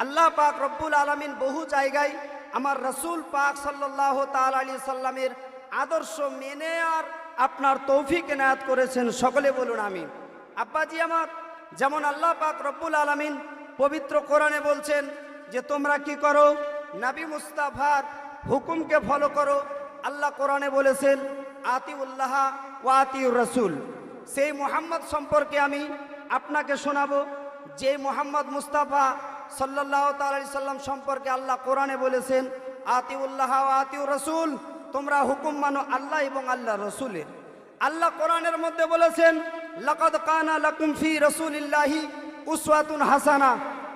আল্লাহ পাক রব্বুল আলামিন বহু জায়গায় আমার রসুল পাক সাল্লাল্লাহু তাআলা আলাইহি সাল্লামের আদর্শ মেনে আর আপনার তৌফিক এনায়েত করেছেন। সকলে বলুন আমিন। আব্বাজি আমার, যেমন আল্লাহ পাক রব্বুল আলামিন পবিত্র কোরআনে বলছেন যে তোমরা কি করো, নবী মুস্তাফার হুকুমকে ফলো করো। আল্লাহ কোরআনে বলেছেন আতিউল্লাহ ওয়া আতিউর রাসূল। সেই মুহাম্মদ সম্পর্কে আমি আপনাকে শোনাবো, যে মুহাম্মদ মুস্তাফা সাল্লাল্লাহু তাআলা আলাইহি সাল্লাম সম্পর্কে আল্লাহ কোরআনে বলেছেন আতিউল্লাহ ওয়া আতিউর রাসূল, তোমরা হুকুম মানো আল্লাহ এবং আল্লাহ রসুলের। আল্লাহ কোরআনের মধ্যে বলেছেন লাকাদ কানা লাকুম ফি রাসূলিল্লাহি উসওয়াতুন হাসানা।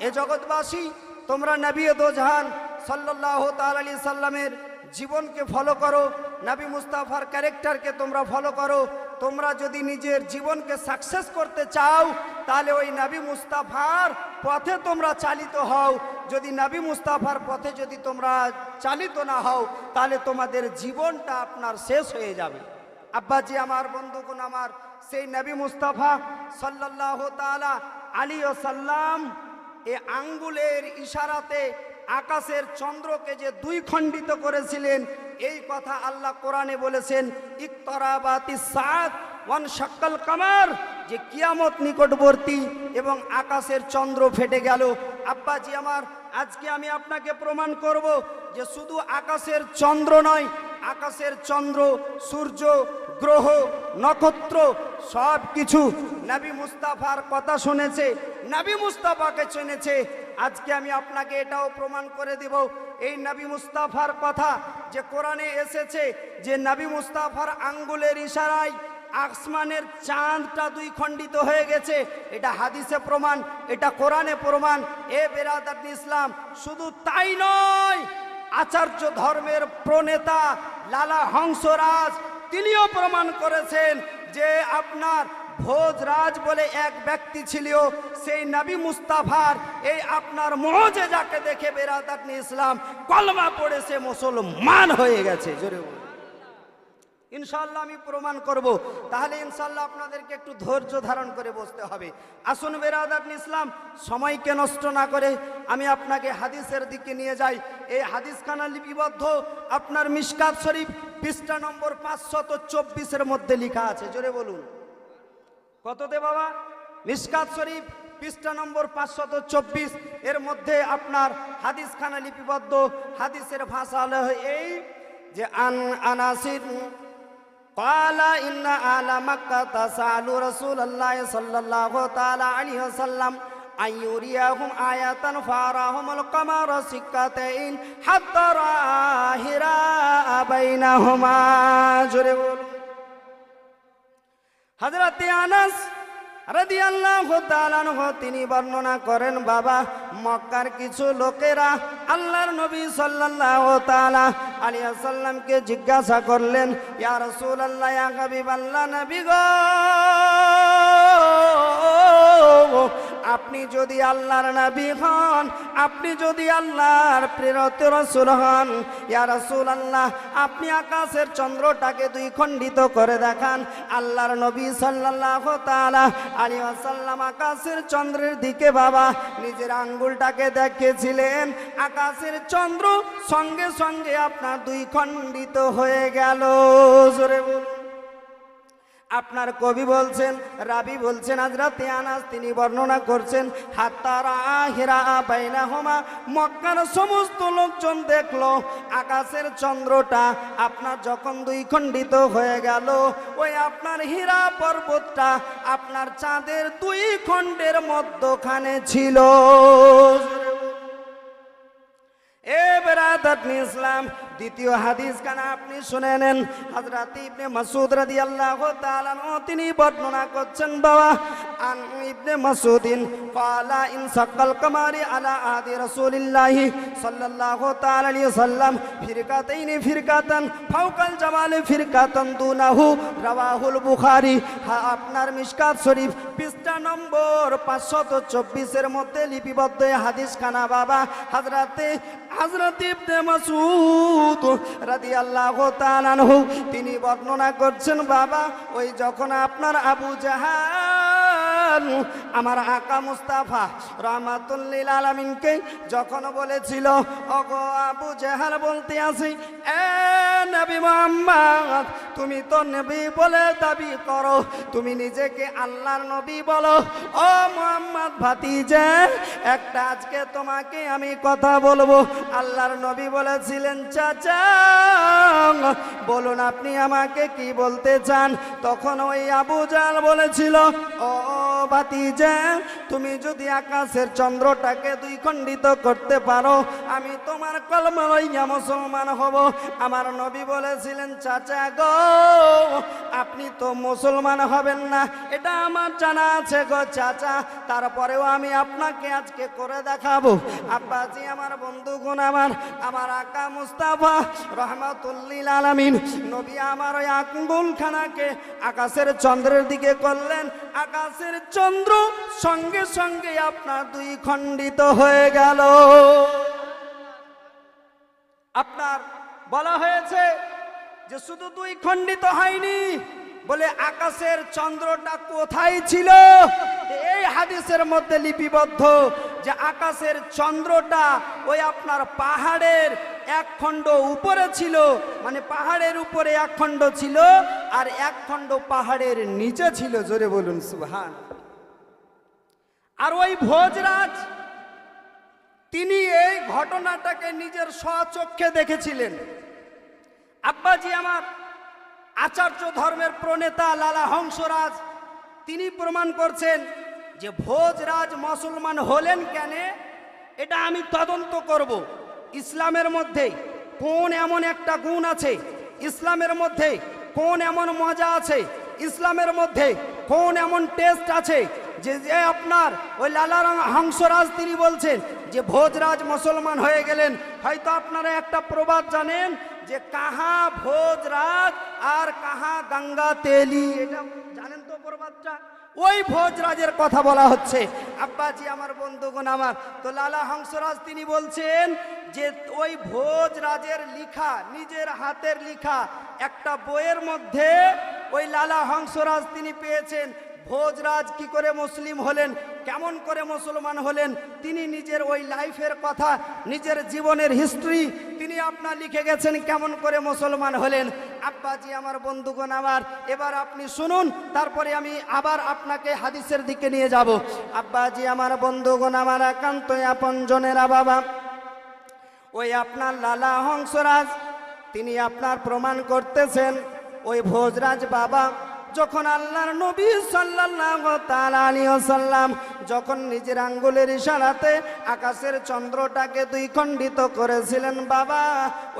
এ জগৎবাসী, তোমরা নবী দো জাহান সাল্লাল্লাহু তাআলা আলাইহি সাল্লামের জীবনকে ফলো করো, নবী মুস্তাফার ক্যারেক্টারকে তোমরা ফলো করো। তোমরা যদি নিজের জীবনকে সাকসেস করতে চাও তাহলে ওই নবী মুস্তাফার পথে তোমরা চালিত হও। যদি নবী মুস্তাফার পথে যদি তোমরা চালিত না হও তাহলে তোমাদের জীবনটা আপনার শেষ হয়ে যাবে। আব্বাজি আমার, বন্ধুগণ আমার, সেই নবী মুস্তাফা সাল্লাল্লাহু তাআলা আলাইহি ওয়াসাল্লাম এ আঙ্গুলের ইশারাতে আকাশের চন্দ্রকে যে দুই খণ্ডিত করেছিলেন, এই কথা আল্লাহ কোরআনে বলেছেন ইকতারাবাতিস সাআত ওয়ান শাক্কাল কামার, যে কিয়ামত নিকটবর্তী এবং আকাশের চন্দ্র ফেটে গেল। আব্বাজি আমার, আজকে আমি আপনাকে প্রমাণ করব যে শুধু আকাশের চন্দ্র নয়, আকাশের চন্দ্র, সূর্য, গ্রহ, নক্ষত্র সব কিছু নবী মুস্তাফার কথা শুনেছে, নবী মুস্তাফাকে চিনেছে। আজকে আমি আপনাকে এটাও প্রমাণ করে দেব, এই নবী মুস্তাফার কথা যে কোরআনে এসেছে যে নবী মুস্তাফার আঙ্গুলের ইশারায় আসমানের চাঁদটা দুই খণ্ডিত হয়ে গেছে, এটা হাদিসে প্রমাণ, এটা কোরআনে প্রমাণ। এ বেরাদাত ইসলাম, শুধু তাই নয়, আচার্য ধর্মের প্রণেতা লালা হংসরাজ তিনিও প্রমাণ করেছেন যে আপনার ভোজরাজ বলে এক ব্যক্তি ছিল, সেই নবী মুস্তাফার এই আপনার মুআজিজাকে দেখে বেরাদাত ইসলাম কলমা পড়েছে, মুসলমান হয়ে গেছে। জোরে বলুন ইনশাআল্লাহ আমি প্রমাণ করব। তাহলে ইনশাআল্লাহ আপনাদেরকে একটু ধৈর্য ধারণ করে বসতে হবে। আসুন বেরাদাত ইসলাম, সময়কে নষ্ট না করে আমি আপনাকে হাদিসের দিকে নিয়ে যাই। এই হাদিসখানা লিপিবদ্ধ আপনার মিশকাত শরীফ পৃষ্ঠা নম্বর 524 মধ্যে লেখা আছে। জোরে বলুন কততে বাবা? মিশকাত শরীফ পৃষ্ঠা নম্বর 524 এর মধ্যে আপনার হাদিসখানা লিপিবদ্ধ। হাদিসের ভাষা হলো এই যে আনাসির قال إن أهل مكة سألوا رسول الله صلى الله تعالى عليه وسلم أن يريهم آية فأراهم القمر سكتين حتى رأى هراء بينهما। হযরত আনাস রাদিয়াল্লাহু তাআলা আনহু তিনি বর্ণনা করেন, বাবা মক্কার কিছু লোকেরা আল্লাহর নবী সাল্লাল্লাহু তাআলা আলাইহি ওয়াসাল্লামকে জিজ্ঞাসা করলেন, ইয়া রাসূলুল্লাহ, ইয়া হাবিবাল্লাহ, নবী গো, আপনি যদি আল্লাহর নবী হন, আপনি যদি আল্লাহর প্রেরিত রাসূল হন, ইয়া রাসূলুল্লাহ, আপনি আকাশের চন্দ্রটাকে দুই খণ্ডিত করে দেখান। আল্লাহর নবী সাল্লাল্লাহু তাআলা আলাইহি ওয়াসাল্লাম আকাশের চন্দ্রের দিকে বাবা নিজের আঙ্গুলটাকে দেখেছিলেন, আকাশের চন্দ্র সঙ্গে সঙ্গে আপনার দুই খণ্ডিত হয়ে গেল। জোরে বলুন। আপনার কবি বলছেন, রাবি বলছেন, হযরত আনাস তিনি বর্ণনা করছেন, হাত্তা রাআ হিরা বাইনাহুমা, মক্কার সমস্ত লোকজন দেখলো আকাশের চন্দ্রটা আপনার যখন দুই খণ্ডিত হয়ে গেল, ওই আপনার হীরা পর্বতটা আপনার চাঁদের দুই খণ্ডের মধ্যখানে ছিল। এ বেরাদাত ইসলাম, দ্বিতীয় হাদিস কানা আপনি শুনে নেন। হযরত ইবনে মাসউদ রাদিয়াল্লাহু তাআলা তিনি বর্ণনা করছেন, বাবা আন ইবনে মাসউদিন ক্বালা ইন সাকাল কামারি আলা আদি রাসূলিল্লাহি সাল্লাল্লাহু তাআলা আলাইহি ওয়াসাল্লাম ফিরকাতাইনি ফিরকাতান ফাওকাল জামালি ফিরকাতান দুনাহু, রাওয়াহুল বুখারী। আপনার মিশকাত শরীফ পৃষ্ঠা নম্বর 524 এর মধ্যে লিপিবদ্ধ হাদিস খানা বাবা হযরত ইবনে মাসউদ রাদিয়াল্লাহু তাআলা আনহু তিনি বর্ণনা করছেন, বাবা ওই যখন আপনার আবু জাহাল আমার আকা মুস্তাফা রহমাতুল লিল আলামিনকে যখন বলেছিল, ওগো আবু জেহাল বলতে আসি, এ নবী মুহাম্মদ, তুমি তো নবী বলে দাবি করো, তুমি নিজেকে আল্লাহর নবী বলো। ও মুহাম্মদ ভাতিজা, একটা আজকে তোমাকে আমি কথা বলবো। আল্লাহর নবী বলেছিলেন, চাচা বলুন আপনি আমাকে কি বলতে চান? তখন ওই আবু জাহল বলেছিল, ও ভাতিজা, তুমি যদি আকাশের চন্দ্রটাকে দুই খণ্ডিত করতে পারো, আমি তোমার কলমা লইয়া মুসলমান হব। আমার নবী বলেছিলেন, চাচা গো, আপনি তো মুসলমান হবেন না, এটা আমার জানা আছে গো চাচা, তারপরেও আমি আপনাকে আজকে করে দেখাবো। আব্বাজি আমার, বন্ধুগণ আমার আকা মুস্তাফা রহমাতুল লিল আলামিন নবী আমার ওই আঙ্গুলখানাকে আকাশের চন্দ্রের দিকে করলেন, আকাশের চন্দ্র সঙ্গে সঙ্গে আপনার দুই খণ্ডিত হয়ে গেল। আপনার বলা হয়েছে যে শুধু দুই খণ্ডিত হয়নি, বলে আকাশের চন্দ্রটা কোথায় ছিল? এই হাদিসের মধ্যে লিপিবদ্ধ যে আকাশের চন্দ্রটা ওই আপনার পাহাড়ের এক খণ্ড উপরে ছিল, মানে পাহাড়ের উপরে এক খণ্ড ছিল আর এক খণ্ড পাহাড়ের নিচে ছিল। জোরে বলুন সুবহান। আর ওই ভোজরাজ তিনি এই ঘটনাটাকে নিজের স্বচক্ষে দেখেছিলেন। আব্বাজি আমার আচার্য ধর্মের প্রণেতা লালা হংসরাজ তিনি প্রমাণ করছেন যে ভোজরাজ মুসলমান হলেন কেন, এটা আমি তদন্ত করব। ইসলামের মধ্যে কোন এমন একটা গুণ আছে, ইসলামের মধ্যে কোন এমন মজা আছে, ইসলামের মধ্যে কোন এমন টেস্ট আছে যে আপনার ওই লালা হংসরাজ তিনি বলছেন যে ভোজরাজ মুসলমান হয়ে গেলেন। হয়তো আপনারা একটা প্রবাদ জানেন যে কাহা ভোজরাজ আর কাহা গঙ্গা তেলি, এটা জানেন তো প্রবাদটা? ওই ভোজরাজের কথা বলা হচ্ছে। আব্বাজি আমার, বন্ধুগণ আমার, তো লালা হংসরাজ তিনি বলছেন যে ওই ভোজরাজের লিখা, নিজের হাতের লিখা একটা বইয়ের মধ্যে ওই লালা হংসরাজ তিনি পেয়েছেন ভোজরাজ কি করে মুসলিম হলেন, কেমন করে মুসলমান হলেন। তিনি নিজের ওই লাইফের কথা, নিজের জীবনের হিস্ট্রি তিনি আপনার লিখে গেছেন কেমন করে মুসলমান হলেন। আব্বাজি আমার, বন্ধুগণ আমার, এবার আপনি শুনুন, তারপরে আমি আবার আপনাকে হাদিসের দিকে নিয়ে যাব। আব্বাজি আমার, বন্ধুগণ আমার, একান্ত আপনজনেরা বাবা, ওই আপনার লালা হংসরাজ তিনি আপনার প্রমাণ করতেছেন ওই ভোজরাজ বাবা যখন আল্লাহর নবী সাল্লাল্লাহু তাআলা আলাইহি ওয়াসাল্লাম যখন নিজের আঙ্গুলের ইশারাতে আকাশের চন্দ্রটাকে দুই খণ্ডিত করেছিলেন, বাবা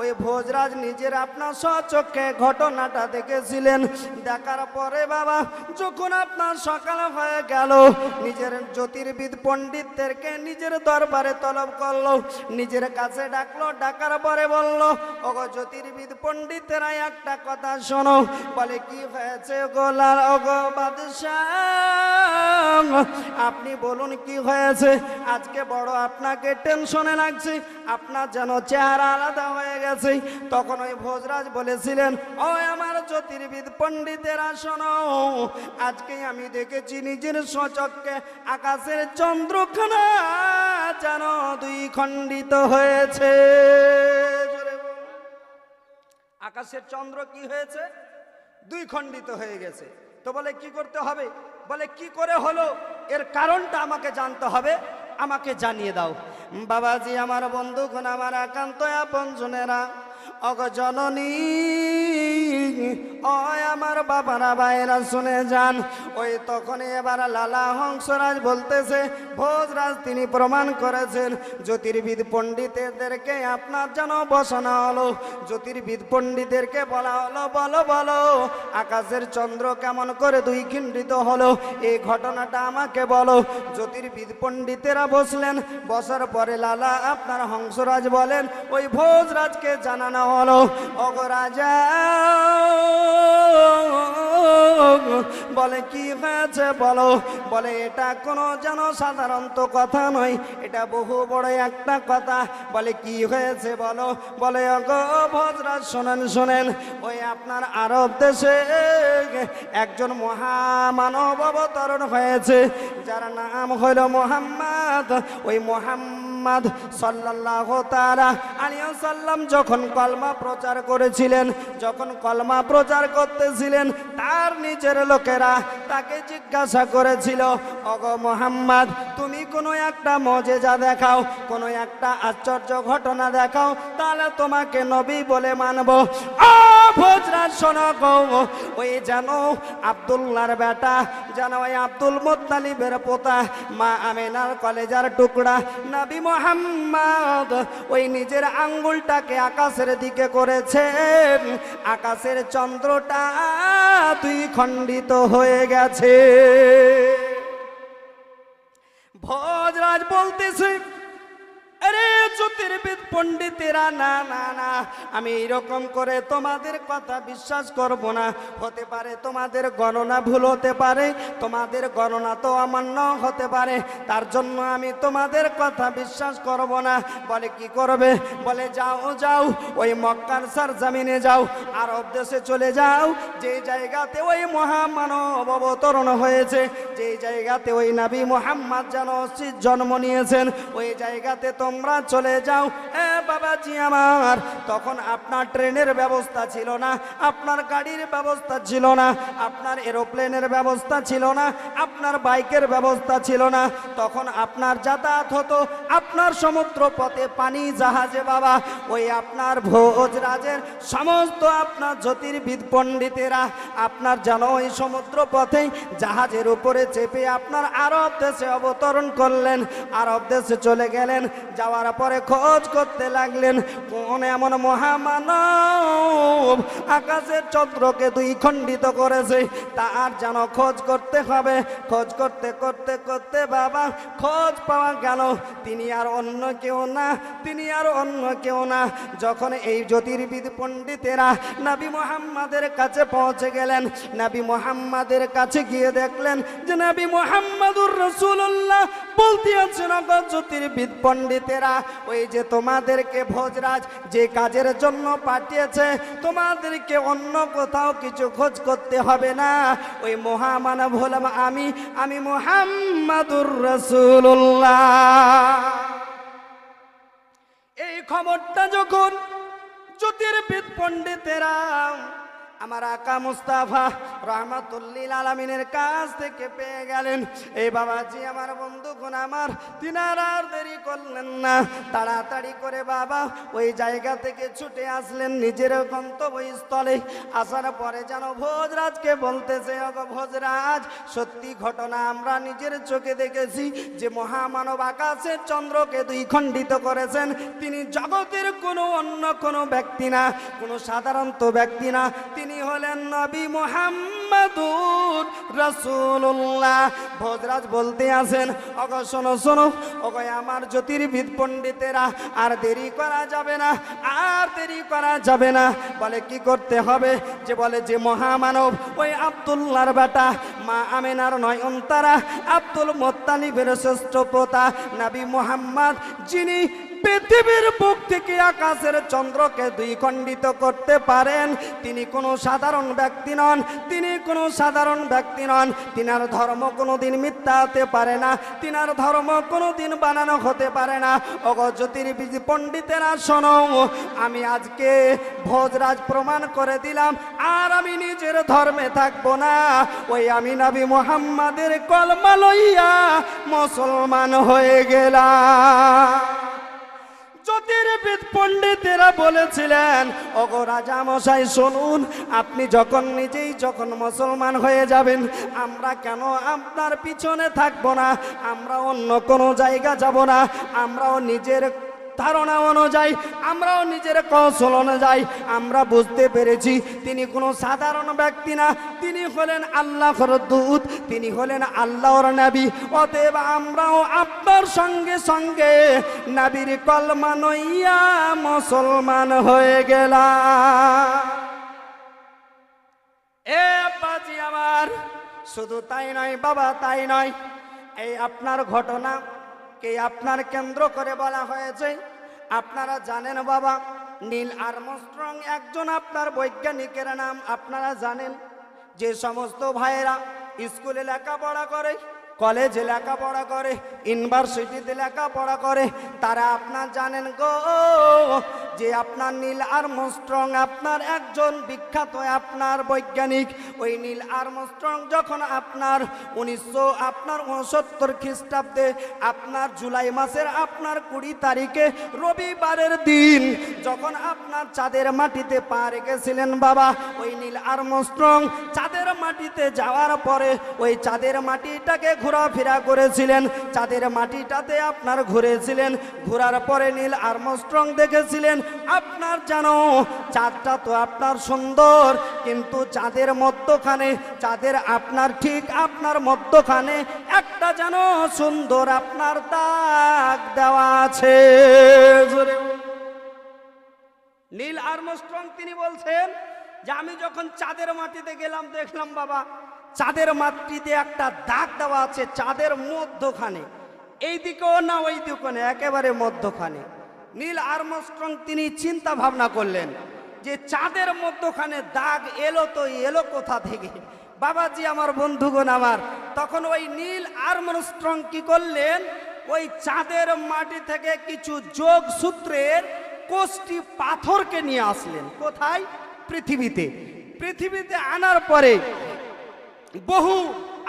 ওই ভোজরাজ নিজের আপনার স্বচক্ষে ঘটনাটা দেখেছিলেন। দেখার পরে বাবা যখন আপনার সকাল হয়ে গেল, নিজের জ্যোতির্বিদ পণ্ডিতদেরকে নিজের দরবারে তলব করলো, নিজের কাছে ডাকলো। ডাকার পরে বলল, ওগো জ্যোতির্বিদ পণ্ডিতেরা একটা কথা শোনো। বলে, কি হয়েছে গোলাল ওগো বাদশাহ, আপনি বলুন কি হয়েছে? আজকে বড় আপনাকে টেনশনে লাগছে, আপনার যেন চেহারা আলাদা হয়ে গেছে। তখন ওই ভোজরাজ বলেছিলেন, ও আমার জ্যোতির্বিদ পণ্ডিতেরা শোনো, আজকে আমি দেখেছি নিজের স্বচক্ষে আকাশের চন্দ্রখানা যেন দুই খণ্ডিত হয়েছে। আকাশের চন্দ্র কি হয়েছে? দুই খণ্ডিত হয়ে গেছে। তো বলে কি করতে হবে? বলে কি করে হলো এর কারণটা আমাকে জানতে হবে, আমাকে জানিয়ে দাও। বাবাজি আমার, বন্ধুগণ আমার, একান্ত আপনজনেরা, অগজননী ও আমার বাবারা ভাইরা শুনে যান। ওই তখন এবার লালা হংসরাজ বলতেছে, ভোজরাজ তিনি প্রমাণ করেছেন জ্যোতির্বিদ পণ্ডিতদেরকে আপনার যেন বসানো হলো। জ্যোতির্বিদ পণ্ডিতদেরকে বলা হলো, বলো বলো আকাশের চন্দ্র কেমন করে দুই খণ্ডিত হলো, এই ঘটনাটা আমাকে বলো। জ্যোতির্বিদ পণ্ডিতেরা বসলেন। বসার পরে লালা আপনার হংসরাজ বলেন, ওই ভোজরাজকে জানানো হলো, ওগো রাজা বলে কি হয়েছে বলো। বলে এটা কোনো যেন সাধারণত কথা নয়, এটা বহু বড় একটা কথা। বলে কি হয়েছে বলো। বলে ওগো ভোজরাজ শোনেন শোনেন, ওই আপনার আরব দেশে একজন মহামানব অবতরণ হয়েছে, যার নাম হলো মুহাম্মদ। ওই মুহাম্মদ সাল্লাল্লাহু তাআলা আলাইহি ওয়াসাল্লাম যখন কলমা প্রচার করেছিলেন, যখন কলমা প্রচার করতেছিলেন, তার নিজের লোকেরা তাকে জিজ্ঞাসা করেছিল, ওগো মুহাম্মদ তুমি কোনো একটা মুজিজা দেখাও, কোনো একটা আশ্চর্য ঘটনা দেখাও, তাহলে তোমাকে নবী বলে মানব। ভোজরাজ শোনো গো, ওই জানো আব্দুল্লাহর বেটা, জানো ওই আব্দুল মুত্তালিবের পোতা, মা আমিনার কলেজার টুকরা নবী মুহাম্মদ ওই নিজের আঙ্গুলটাকে আকাশের দিকে করেছেন, আকাশের চন্দ্রটা দুই খণ্ডিত হয়ে গেছে। ভোজরাজ বলতেছে, আরে জ্যোতির্বিদ পণ্ডিতেরা, না না না, আমি এরকম করে তোমাদের কথা বিশ্বাস করব না। হতে পারে তোমাদের গণনা ভুল হতে পারে, তোমাদের গণনা তো অমান্য হতে পারে, তার জন্য আমি তোমাদের কথা বিশ্বাস করব না। বলে কি করবে। বলে যাও যাও ওই মক্কার সরজমিনে যাও, আরব দেশে চলে যাও, যে জায়গাতে ওই মহামানব অবতরণ হয়েছে, যে জায়গাতে ওই নবী মুহাম্মদ যেন জন্ম নিয়েছেন, ওই জায়গাতে তোমরা চলে যাও। বাবাজি আমার, তখন আপনার ট্রেনের ব্যবস্থা ছিল না, আপনার গাড়ির ব্যবস্থা ছিল না, আপনার এরোপ্লেনের ব্যবস্থা ছিল না, আপনার বাইকের ব্যবস্থা ছিল না, তখন আপনার যাতায়াত হতো আপনার সমুদ্র পথে পানি জাহাজে। বাবা ওই আপনার ভোজরাজের সমস্ত আপনার জ্যোতির্বিদ পণ্ডিতেরা আপনার যেন ওই সমুদ্র পথে জাহাজের উপরে চেপে আপনার আরব দেশে অবতরণ করলেন, আরব দেশে চলে গেলেন। যাওয়ার পরে খোঁজ করতে লাগলেন, কোন এমন মহামানব আকাশের চন্দ্রকে দুই খণ্ডিত করেছে, তার যেন খোঁজ করতে হবে। খোঁজ করতে করতে করতে বাবা খোঁজ পাওয়া গেল, তিনি আর অন্য কেউ না, তিনি আর অন্য কেউ না। যখন এই জ্যোতির্বিদ পণ্ডিতেরা নবী মুহাম্মাদের কাছে পৌঁছে গেলেন, নবী মুহাম্মাদের কাছে গিয়ে দেখলেন যে নবী মুহাম্মাদুর রাসূলুল্লাহ বলতে আছেন, জ্যোতির্বিদ পণ্ডিতেরা ওই যে তোমাদেরকে ভোজরাজ যে কাজের জন্য পাঠিয়েছে, তোমাদেরকে অন্য কোথাও কিছু খোঁজ করতে হবে না, ওই মহামানব হলাম আমি, আমি মুহাম্মাদুর রাসূলুল্লাহ। এই খবরটা যখন জ্যোতির্বিদ পণ্ডিতেরা আমার আকা মুস্তাফা রহমাতুল্লিল আলামিনের কাছ থেকে পেয়ে গেলেন, এই বাবাজি আমার বন্ধুগণ আমার, তিনারা আর দেরি করলেন না, তাড়াতাড়ি করে বাবা ওই জায়গা থেকে ছুটে আসলেন নিজের গন্তব্যস্থলে। আসার পরে যেন ভোজরাজকে বলতেছে, ওগো ভোজরাজ সত্যি ঘটনা আমরা নিজের চোখে দেখেছি যে মহামানব আকাশের চন্দ্রকে দুই খণ্ডিত করেছেন, তিনি জগতের কোনো অন্য কোনো ব্যক্তি না, কোনো সাধারণত ব্যক্তি না, তিনি হলেন নবী মুহাম্মাদুর রাসূলুল্লাহ। ভোজরাজ বলতে আছেন, ওগো শোনো শোনো, ওগো আমার জ্যোতির্বিদ পণ্ডিতেরা, আর দেরি করা যাবে না, আর দেরি করা যাবে না। বলে কি করতে হবে। যে বলে যে মহামানব ওই আব্দুল্লাহর বেটা, মা আমিনার নয়নতারা, আব্দুল মুত্তালিবের শ্রেষ্ঠ পোতা নবী মুহাম্মদ, যিনি পৃথিবীর বুক থেকে আকাশের চন্দ্রকে দুই খণ্ডিত করতে পারেন, তিনি কোনো সাধারণ ব্যক্তি নন, তিনি কোনো সাধারণ ব্যক্তি নন। তিনার ধর্ম কোনো দিন মিথ্যা হতে পারে না, তিনার ধর্ম কোনো দিন বানানো হতে পারে না। ওগো জ্যোতির্বিদ পণ্ডিতেরা শোনো, আমি আজকে ভোজরাজ প্রমাণ করে দিলাম, আর আমি নিজের ধর্মে থাকবো না, ওই আমি নবী মুহাম্মাদের কলমা লইয়া মুসলমান হয়ে গেলাম। জ্যোতির্বিদ পণ্ডিতেরা বলেছিলেন, ওগো রাজা মশাই শুনুন, আপনি যখন নিজেই যখন মুসলমান হয়ে যাবেন, আমরা কেন আপনার পিছনে থাকবো না, আমরা অন্য কোনো জায়গা যাব না, আমরাও নিজের ধারণা অনুযায়ী, আমরাও নিজের কৌশল অনুযায়ী আমরা বুঝতে পেরেছি তিনি কোনো সাধারণ ব্যক্তি না, তিনি হলেন আল্লাহর দূত, তিনি হলেন আল্লাহর নবী। অতএব আমরাও আপনার সঙ্গে সঙ্গে নবীর কলমা লইয়া মুসলমান হয়ে গেলাম। এ বাজি আমার, শুধু তাই নয় বাবা, তাই নয়, এই আপনার ঘটনা কে আপনার কেন্দ্র করে বলা হয়েছে। আপনারা জানেন বাবা, নীল আর্মস্ট্রং একজন আপনার বৈজ্ঞানিকের নাম আপনারা জানেন। যে সমস্ত ভাইয়েরা স্কুলে লেখাপড়া করে, কলেজে লেখাপড়া করে, ইউনিভার্সিটিতে লেখাপড়া করে, তারা আপনার জানেন গো যে আপনার নীল আর্মস্ট্রং আপনার একজন বিখ্যাত আপনার বৈজ্ঞানিক। ওই নীল আর্মস্ট্রং যখন আপনার 1969 খ্রিস্টাব্দে আপনার জুলাই মাসের আপনার 20 তারিখে রবিবারের দিন যখন আপনার চাঁদের মাটিতে পা রেখেছিলেন বাবা, ওই নীল আর্মস্ট্রং চাঁদের মাটিতে যাওয়ার পরে ওই চাঁদের মাটিটাকে ঘোরাফেরা করেছিলেন, চাঁদের মাটিটাতে আপনার ঘুরেছিলেন। ঘোরার পরে নীল আর্মস্ট্রং দেখেছিলেন আপনার জানো চাঁদটা তো আপনার সুন্দর, কিন্তু চাঁদের মধ্যখানে, চাঁদের আপনার ঠিক আপনার মধ্যখানে একটা যেন সুন্দর আপনার দাগ দেওয়া আছে। নীল আর্মস্ট্রং তিনি বলছেন যে আমি যখন চাঁদের মাটিতে গেলাম দেখলাম বাবা চাঁদের মাটিতে একটা দাগ দেওয়া আছে চাঁদের মধ্যখানে, এই দিকেও না ওই দিকেও না, একেবারে মধ্যখানে। নীল আর্মস্ট্রং তিনি চিন্তা ভাবনা করলেন যে চাঁদের মধ্যখানে দাগ এলো তো এলো কোথা থেকে। বাবাজি আমার বন্ধুগণ আমার, তখন ওই নীল আর্মস্ট্রং কি করলেন, ওই চাঁদের মাটি থেকে কিছু যোগ সূত্রের কোষ্টি পাথরকে নিয়ে আসলেন। কোথায়? পৃথিবীতে। পৃথিবীতে আনার পরে বহু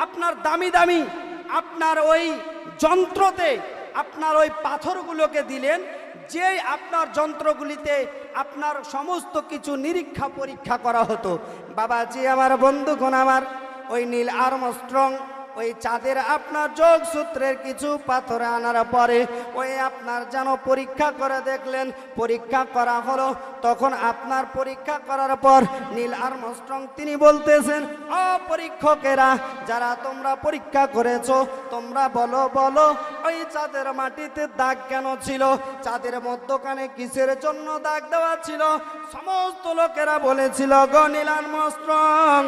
আপনার দামি দামি আপনার ওই যন্ত্রতে আপনার ওই পাথরগুলোকে দিলেন, যেই আপনার যন্ত্রগুলিতে আপনার সমস্ত কিছু নিরীক্ষা পরীক্ষা করা হতো। বাবাজি আমার বন্ধুগণ আমার, ওই নীল আর্মস্ট্রং ওই চাঁদের আপনার যোগসূত্রের কিছু পাথর আনার পরে ওই আপনার যেন পরীক্ষা করে দেখলেন, পরীক্ষা করা হলো। তখন আপনার পরীক্ষা করার পর নীল আর্মস্ট্রং তিনি বলতেছেন, ও পরীক্ষকেরা যারা তোমরা পরীক্ষা করেছো তোমরা বলো বলো ওই চাঁদের মাটিতে দাগ কেন ছিল, চাঁদের মধ্যখানে কিসের জন্য দাগ দেওয়া ছিল। সমস্ত লোকেরা বলেছিল গো নীল আর্মস্ট্রং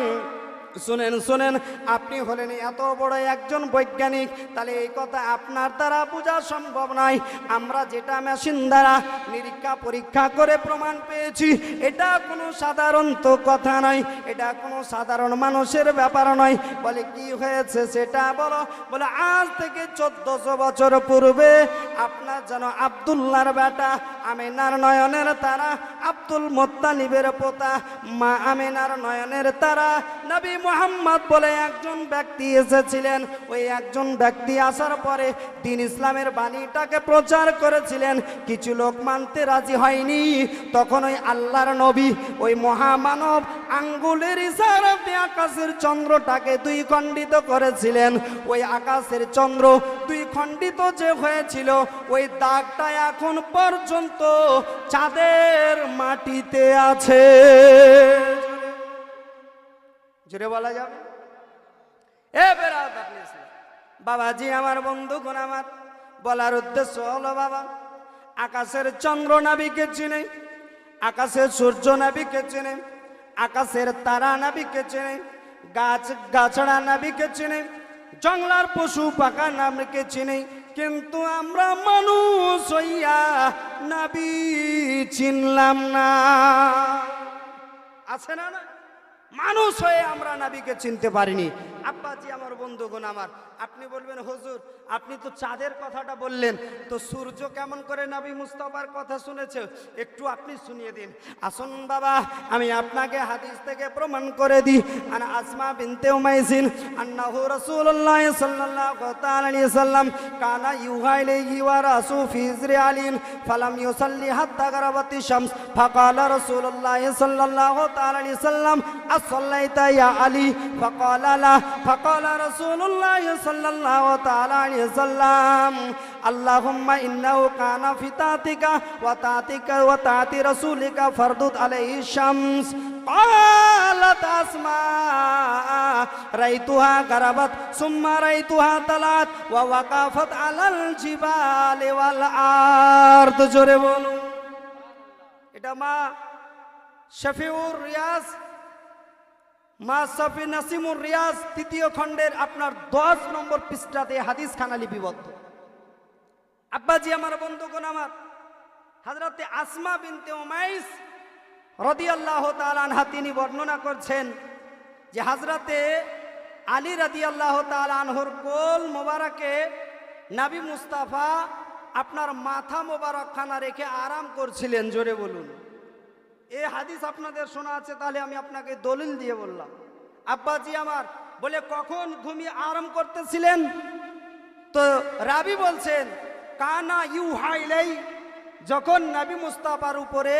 শুনেন শুনেন, আপনি হলেন এত বড় একজন বৈজ্ঞানিক, তাহলে এই কথা আপনার দ্বারা বোঝা সম্ভব নয়। আমরা যেটা মেশিন দ্বারা নিরীক্ষা পরীক্ষা করে প্রমাণ পেয়েছি এটা কোনো সাধারণ তো কথা নয়, এটা কোনো সাধারণ মানুষের ব্যাপার নয়। বলে কি হয়েছে সেটা বলো। বলে আজ থেকে 1400 বছর পূর্বে আপনার যেন আব্দুল্লাহর বেটা আমেনার নয়নের তারা, আব্দুল মোত্তালিবের পোতা মা আমেনার নয়নের তারা নবী মুহাম্মদ বলে একজন ব্যক্তি এসেছিলেন। ওই একজন ব্যক্তি আসার পরে দ্বীন ইসলামের বাণীটাকে প্রচার করেছিলেন। কিছু লোক মানতে রাজি হয়নি। তখন ওই আল্লাহর নবী ওই মহামানব আঙ্গুলের ইশারাতে আকাশের চন্দ্রটাকে দুই খণ্ডিত করেছিলেন। ওই আকাশের চন্দ্র দুই খণ্ডিত যে হয়েছিল ওই দাগটা এখন পর্যন্ত চাঁদের মাটিতে আছে। জুড়ে বলা যাবে? এ বেরাদার বাবাজি আমার বন্ধুগণ আমার, বলার উদ্দেশ্য হলো বাবা আকাশের চন্দ্র নাবিকে চিনে, আকাশের সূর্য নাবিকে চিনে, আকাশের তারা নাবিকে চিনে, গাছ গাছড়া নাবিকে চিনে, জঙ্গলার পশু পাখা নাবিকে চিনে, কিন্তু আমরা মানুষ হইয়া নাবি চিনলাম না। আছে না? না মানুষ হয়ে আমরা নবীকে চিনতে পারিনি। আব্বাজি আমার বন্ধুগণ আমার, আপনি বলবেন হুজুর আপনি তো চাঁদের কথাটা বললেন, তো সূর্য কেমন করে নবী মুস্তাফার কথা শুনেছে, একটু আপনি শুনিয়ে দিন। আসুন বাবা আমি আপনাকে হাদিস থেকে প্রমাণ করে দিই। আনা আসমা বিনতে উমাইসিন আন্নাহু রাসূলুল্লাহ সাল্লাল্লাহু তাআলা আলাইহি সাল্লাম কানা ইউহা ইলাইহি ওয়া রাসূ ফি ইজরিআলিন ফালাম ইউসাল্লি হাত্তা গারাবাতি শামস ফাকালা রাসূলুল্লাহ সাল্লাল্লাহু তাআলা আলাইহি সাল্লাম আসসালাইতা ইয়া আলী ফাকালা লা ফাকালা রাসূলুল্লাহ সাল্লাল্লাহু তাআলা আলাইহি সাল্লাম আল্লাহুম্মা ইন্নাহু কানা ফি তাতিকা ওয়া তাতিকা ওয়া তাতি রাসূলিকা ফারদুদ আলাইহি শামস قالت أسماء رأيتها غربت ثم رأيتها طلعت ووقفت على الجبال والأرض। জোরে বলুন। এটা মা শফিউর রিয়াজ মাসাফি নাসিমুর রিয়াজ তৃতীয় খণ্ডের আপনার 10 নম্বর পৃষ্ঠাতে হাদিস খানা লিপিবদ্ধ। আব্বাজি আমার বন্ধুগণ আমার, হযরতে আসমা বিনতে উমাইস রাদিয়াল্লাহু তাআলা আনহা তিনি বর্ণনা করছেন যে হযরতে আলী রাদিয়াল্লাহু তাআলা আনহুর কোল মোবারকে নবী মুস্তাফা আপনার মাথা মোবারক খানা রেখে আরাম করছিলেন। জোরে বলুন। এই হাদিস আপনাদের শোনা আছে, তাহলে আমি আপনাকে দলিল দিয়ে বললাম। আব্বাজি আমার বলে কখন ঘুমিয়ে আরাম করতেছিলেন? তো রাবি বলছেন কানা ইউহা ইলাই, যখন নবী মুস্তাফার উপরে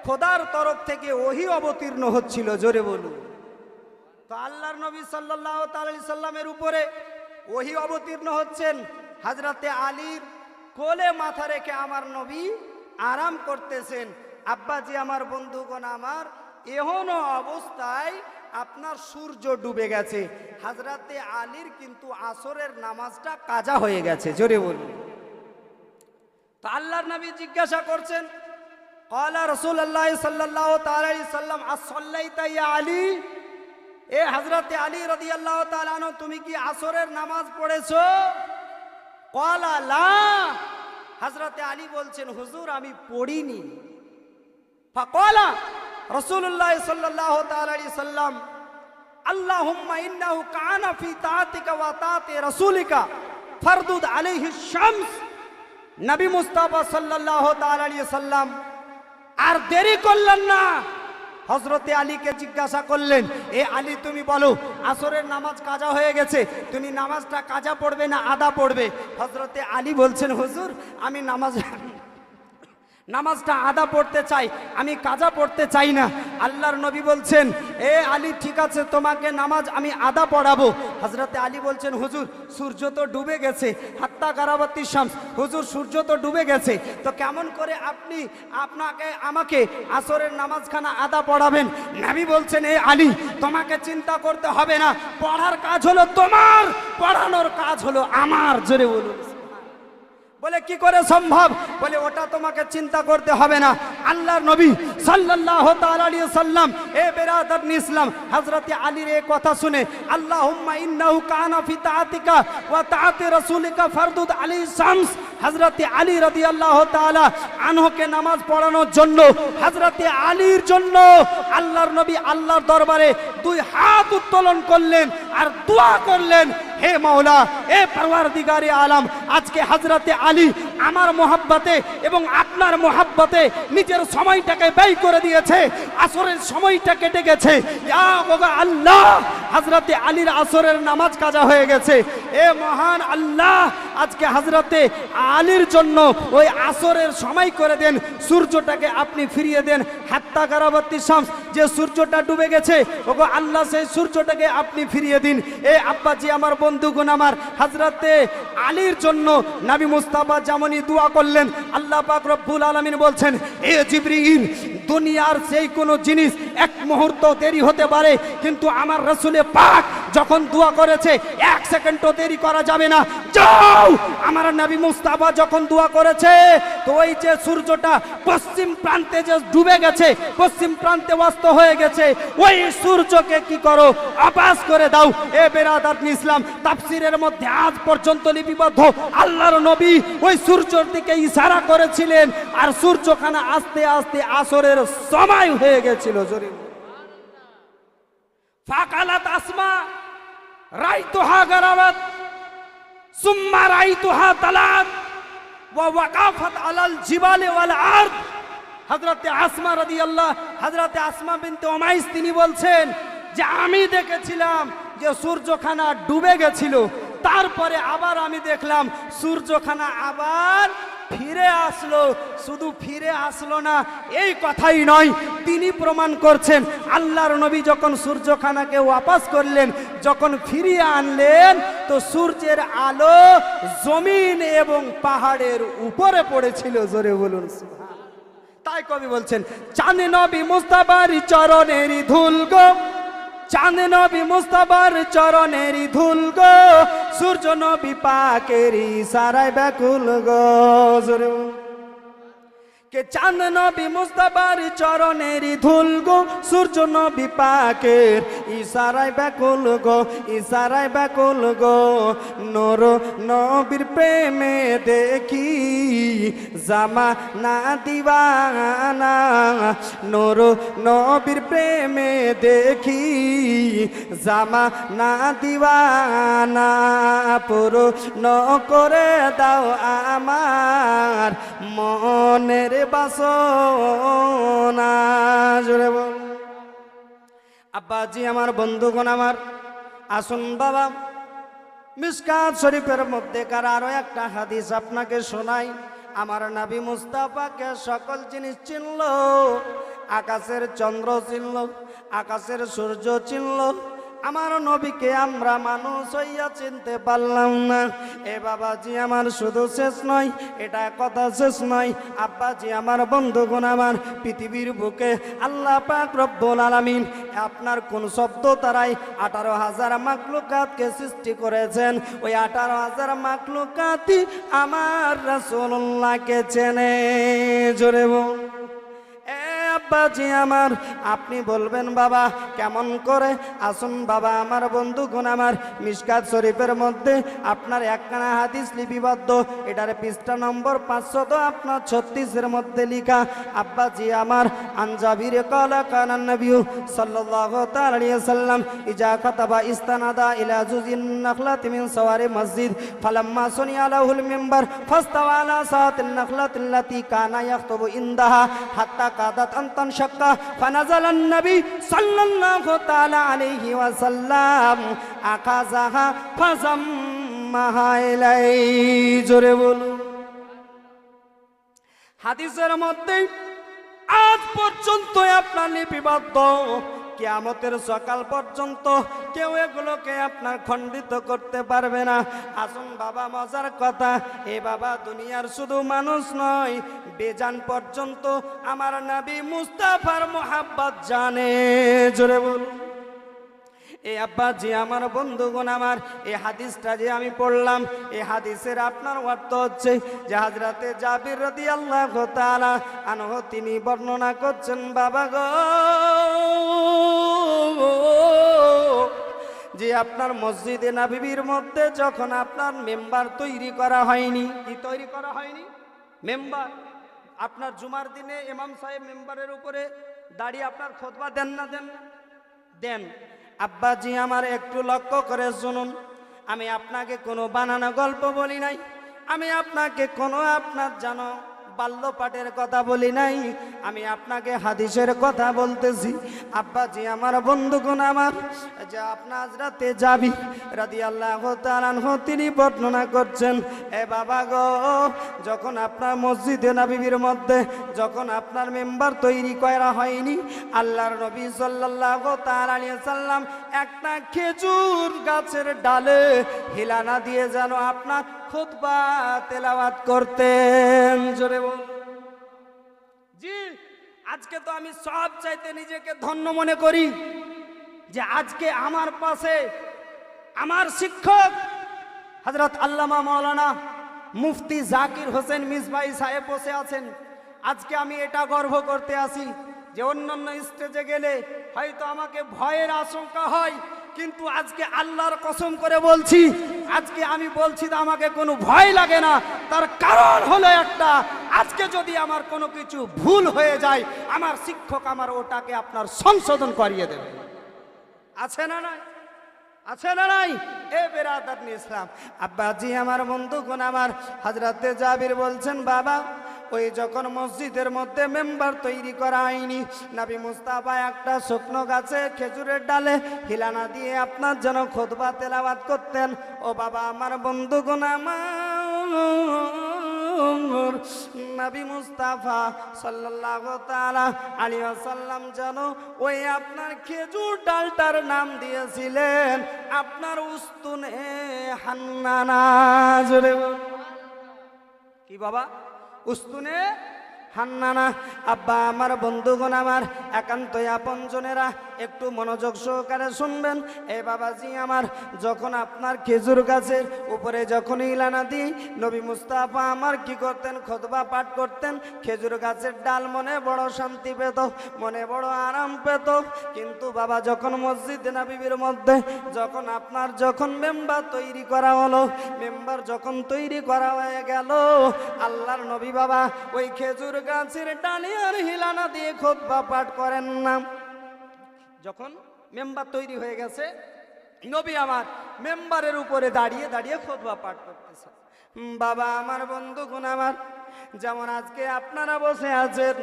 খোদার তরফ থেকে ওহী অবতীর্ণ হচ্ছিল। জোরে বলুন। তো আল্লাহর নবী সাল্লাল্লাহু তাআলা আলাইহি সাল্লামের উপরে ওহী অবতীর্ণ হচ্ছেন, হযরতে আলীর কোলে মাথা রেখে আমার নবী আরাম করতেছেন। আব্বাজি আমার বন্ধুগণ আমার, এহনো অবস্থায় আপনার সূর্য ডুবে গেছে। হযরতে আলীর কিন্তু আসরের নামাজটা কাজা হয়ে গেছে। জোরে বলুন। তো আল্লাহর নবী জিজ্ঞাসা করছেন, ক্বালা রাসূলুল্লাহ সাল্লাল্লাহু তাআলা আলাইহি সাল্লাম আসসাল্লাইতা ইয়া আলী, এ হযরতে আলী রাদিয়াল্লাহু তাআলা আনহু তুমি কি আসরের নামাজ পড়েছো? ক্বালা লা, হযরতে আলী বলছেন হুজুর আমি পড়িনি। ফাকালা রাসূলুল্লাহ সাল্লাল্লাহু তাআলা আলাইহি সাল্লাম আল্লাহুম্মা ইন্নাহু কানা ফি তাআতিকা ওয়া তাআতি রাসূলিকা ফারদুদ আলাইহি শামস। নবী মুস্তাফা সাল্লাল্লাহু তাআলা আলাইহি সাল্লাম আর দেরি করলেন না, হযরতে আলীকে জিজ্ঞাসা করলেন, এ আলী তুমি বলো আসরের নামাজ কাজা হয়ে গেছে, তুমি নামাজটা কাজা পড়বে না আদা পড়বে? হযরতে আলী বলছেন হুজুর আমি নামাজটা আদা পড়তে চাই, আমি কাজা পড়তে চাই না। আল্লাহর নবী বলছেন, এ আলী ঠিক আছে তোমাকে নামাজ আমি আদা পড়াবো। হযরতে আলী বলছেন হুজুর সূর্য তো ডুবে গেছে, হাত্তা গারাবাতি শামস, হুজুর সূর্য তো ডুবে গেছে, তো কেমন করে আপনি আমাকে আসরের নামাজখানা আদা পড়াবেন? নবী বলছেন, এ আলী তোমাকে চিন্তা করতে হবে না, পড়ার কাজ হলো তোমার, পড়ানোর কাজ হলো আমার। জোরে বলুন। বলে কি করে সম্ভব? বলে ওটা তোমাকে চিন্তা করতে হবে না। আল্লাহর নবী সাল্লাল্লাহু তাআলা আলাইহি সাল্লাম, এ বেরাদারনি ইসলাম, হযরতে আলীর এই কথা শুনে আল্লাহুম্মা ইন্নাহু কানা ফি তাআতিকা ওয়া তাআতি রাসূলিকা ফারদুদ আলাইহি শামস, হযরতে আলী রাদিয়াল্লাহু তাআলা আনহুকে নামাজ পড়ানোর জন্য, হযরতে আলীর জন্য আল্লাহর নবী আল্লাহর দরবারে দুই হাত উত্তোলন করলেন আর দোয়া করলেন, হে মাওলা, এ পরওয়ারদিগারে আলম, আজকে হযরতে আলী আমার মোহাব্বতে এবং আপনার মোহাব্বতে নিজের সময়টাকে ব্যয় করে দিয়েছে, আসরের সময়টা কেটে গেছে। ইয়া আল্লাহ, হযরতে আলীর আসরের নামাজ কাজা হয়ে গেছে। এ মহান আল্লাহ, আজকে হযরতে আলীর জন্য ওই আসরের সময় করে দেন, সূর্যটাকে আপনি ফিরিয়ে দেন। হাত্তা গারাবাতি শামস, যে সূর্যটা ডুবে গেছে, ওগো আল্লাহ সেই সূর্যটাকে আপনি ফিরিয়ে দিন। এ আব্বাজি আমার বন্ধুগণ আমার, হযরতে আলীর জন্য নবী মুস্তাফা যেমনই দোয়া করলেন, আল্লাহ পাক রব্বুল আলামিন বলছেন, এ জিবরিল, দুনিয়ার সেই কোনো জিনিস এক মুহূর্ত দেরি হতে পারে, কিন্তু আমার রাসূলে পাক যখন দোয়া করেছে 1 সেকেন্ডও দেরি করা যাবে না। যাও, আমার নবী মুস্তাফা যখন দোয়া করেছে, তো ওই যে সূর্যটা পশ্চিম প্রান্তে যে ডুবে গেছে, পশ্চিম প্রান্তে অস্ত হয়ে গেছে, ওই সূর্যকে কি করো, আবাস করে দাও। এ বেরাদারনি ইসলাম, তাফসীরের মধ্যে আজ পর্যন্ত লিপিবদ্ধ, আল্লাহর নবী ওই সূর্যের দিকে ইশারা করেছিলেন, আর সূর্যখানা আস্তে আস্তে আসরের সময় হয়ে গেছিল। জোরে ফাকালাত আসমা রাইতুহা গারাবাত সুম্মা রাইতুহা তালাত ওয়া ওয়াকাফাত আলাল জিবালি ওয়াল আরদ। হযরতে আসমা রাদিয়াল্লাহ, হযরতে আসমা বিনতে উমাইস তিনি বলছেন যে আমি দেখেছিলাম যে সূর্যখানা ডুবে গেছিল, তারপরে আবার আমি দেখলাম সূর্যখানা আবার ফিরে আসলো। শুধু ফিরে আসলো না এই কথাই নয়, তিনি প্রমাণ করছেন আল্লাহর নবী যখন সূর্যখানাকে ওয়াপাস করলেন, যখন ফিরিয়ে আনলেন, তো সূর্যের আলো জমিন এবং পাহাড়ের উপরে পড়েছিল। জোরে বলুন সুবহান। তাই কবি বলছেন, চাঁদ নবী মুস্তাফার চরণেরই ধুল গো, চাঁদ নবী মুস্তাফার চরণেরই ধুল গো, সূর্য নবী পাকেরই ইশারায় ব্যাকুল গো। কে চাঁদ নবী মুস্তাফার চরণেরই ধুল গো, সূর্য নবী পাকের ইশারায় ব্যাকুল গো, ইশারায় ব্যাকুল গো। নূর নবীর প্রেমে দেখি জামানা দিওয়ানা, নূর নবীর প্রেমে দেখি জামানা দিওয়ানা। পূর্ণ করে দাও আমার মনের বাসনা। জোরে বল। আব্বাজি আমার, বন্ধুগণ আমার, আসুন বাবা মিশকাত শরীফের মধ্যেকার আরো একটা হাদিস আপনাকে শোনাই। আমার নবী মুস্তাফাকে সকল জিনিস চিনল, আকাশের চন্দ্র চিনল, আকাশের সূর্য চিনল। আমার নবীকে আমরা মানুষ হইয়া চিনতে পারলাম না। এ বাবাজি আমার, শুধু শেষ নয়, এটা কথা শেষ নয়। আব্বাজি আমার, বন্ধুগণ আমার, পৃথিবীর বুকে আল্লাহ পাক রব্বুল আলামিন আপনার কোন শব্দ তারাই 18,000 মাখলুকাতকে সৃষ্টি করেছেন। ওই 18,000 মাখলুকাতই আমার রাসূলুল্লাহকে চেনে। জোরে বল। আব্বাজি আমার, আপনি বলবেন বাবা কেমন করে? আসুন বাবা আমার, বন্ধুগণ আমার, মিশকাত শরীফের মধ্যে আপনার একখানা হাদিস লিপিবদ্ধ, এটার পৃষ্ঠা নম্বর 536 মধ্যে লিখা। আব্বাজি আমার, আনজাবির কালা কানান নবী সাল্লাল্লাহু তাআলা আলাইহি সাল্লাম ইজা কাতাবা ইস্তানাদা ইলা জুজিন নাখলাতি মিন সাওয়ারি মসজিদ ফালাম্মা সুনিয়া লাহুল মিম্বার ফাস্তাওয়া আলা সাতিন নাখলাতিল্লাতি কানা ইয়াখতুবু ইনদাহা হাত্তা কাদাত তানশাক্কা ফানাজালান নবী সাল্লাল্লাহু তাআলা আলাইহি ওয়াসাল্লাম আকাযাহা ফাযাম্মাহা ইলাই। জোরে বলুন। হাদিসের মধ্যে আজ পর্যন্ত আপনার লিপিবদ্ধ, কিয়ামতের সকাল পর্যন্ত কেউ এগুলোকে আপনার খণ্ডিত করতে পারবে না। আসুন বাবা, মজার কথা, এ বাবা দুনিয়ার শুধু মানুষ নয়, বেজান পর্যন্ত আমার নবী মুস্তাফার মোহাব্বত জানে। জোরে বলুন। এই আব্বাজি আমার, বন্ধুগণ আমার, এই হাদিসটা যে আমি পড়লাম, এই হাদিসের আপনার অর্থ হচ্ছে যে হযরতে জাবির রাদিয়াল্লাহু তাআলা আনহু তিনি বর্ণনা করছেন, বাবা গো, যে আপনার মসজিদে নববীর মধ্যে যখন আপনার মেম্বার তৈরি করা হয়নি, কি তৈরি করা হয়নি? মেম্বার। আপনার জুমার দিনে ইমাম সাহেব মেম্বারের উপরে দাঁড়িয়ে আপনার খুতবা দেন না? দেন না? দেন। আব্বাজি আমার, একটু লক্ষ্য করে শুনুন, আমি আপনাকে কোনো বানানো গল্প বলি নাই, আমি আপনাকে কোনো আপনার জানো বাল্যপাঠের কথা বলি নাই, আমি আপনাকে হাদিসের কথা বলতেছি। আব্বাজি আমার, বন্ধুগণ আমার, যে আপনার হযরতে জাবির রাদিয়াল্লাহু তাআলা আনহু তিনি বর্ণনা করছেন, এ বাবা গো, যখন আপনার মসজিদে নববীর মধ্যে যখন আপনার মেম্বার তৈরি করা হয়নি, আল্লাহর নবী সাল্লাল্লাহু তাআলা আলাইহি সাল্লাম একটা খেজুর গাছের ডালে হিলানা দিয়ে যেন আপনার খুতবা তেলাওয়াত করতেন। জোরে বল। জি, আজকে তো আমি সব চাইতে নিজেকে ধন্য মনে করি যে আজকে আমার পাশে আমার শিক্ষক হযরত আল্লামা মাওলানা মুফতি জাকির হোসেন মিসবাই সাহেব বসে আছেন। আজকে আমি এটা গর্ব করতে আসি যে অন্যান্য স্টেজে গেলে হয়তো আমাকে ভয়ের আশঙ্কা হয়, কিন্তু আজকে আল্লাহর কসম করে বলছি, আজকে আমি বলছি যে আমাকে কোনো ভয় লাগে না। তার কারণ হলো একটা, আজকে যদি আমার কোনো কিছু ভুল হয়ে যায়, আমার শিক্ষক আমার ওটাকে আপনার সংশোধন করিয়ে দেবে। আছে না নাই? আছে না নাই? এ বেরাদার ইসলাম। আব্বাজি আমার, বন্ধুগণ আমার, হযরতে জাবির বলছেন, বাবা ওই যখন মসজিদের মধ্যে মেম্বার তৈরি করা হয়নি, নবী মুস্তাফা একটা শুকনো গাছে খেজুরের ডালে হিলানা দিয়ে আপনার যেন খুতবা তেলাওয়াত করতেন। ও বাবা আমার, বন্ধুগণ আমার, নবী মুস্তাফা সাল্লাল্লাহু তাআলা আলাইহি ওয়াসাল্লাম যেন ওই আপনার খেজুর ডালটার নাম দিয়েছিলেন আপনার উস্তুনে হান্নানা। জোরে বল। কি বাবা? উস্তুনে হান্নানা। আব্বা আমার, বন্ধুগণ আমার, একান্তই আপনজনেরা, একটু মনোযোগ সহকারে শুনবেন। এ বাবাজি আমার, যখন আপনার খেজুর গাছের উপরে যখন ইলানা দিই, নবী মুস্তাফা আমার কি করতেন? খুতবা পাঠ করতেন। খেজুর গাছের ডাল মনে বড় শান্তি পেত, মনে বড় আরাম পেত। কিন্তু বাবা যখন মসজিদে নববীর মধ্যে যখন মেম্বার তৈরি করা হলো, মেম্বার যখন তৈরি করা হয়ে গেল, আল্লাহর নবী বাবা ওই খেজুর গাছের ডালে আর হিলানা দিয়ে খুতবা পাঠ করেন না। যখন মেম্বার তৈরি হয়ে গেছে, নবী আমার মেম্বারের উপরে দাঁড়িয়ে দাঁড়িয়ে খুতবা পাঠ করতেছে। বাবা আমার, বন্ধুগণ আমার, যেমন আজকে আপনারা বসে আছেন,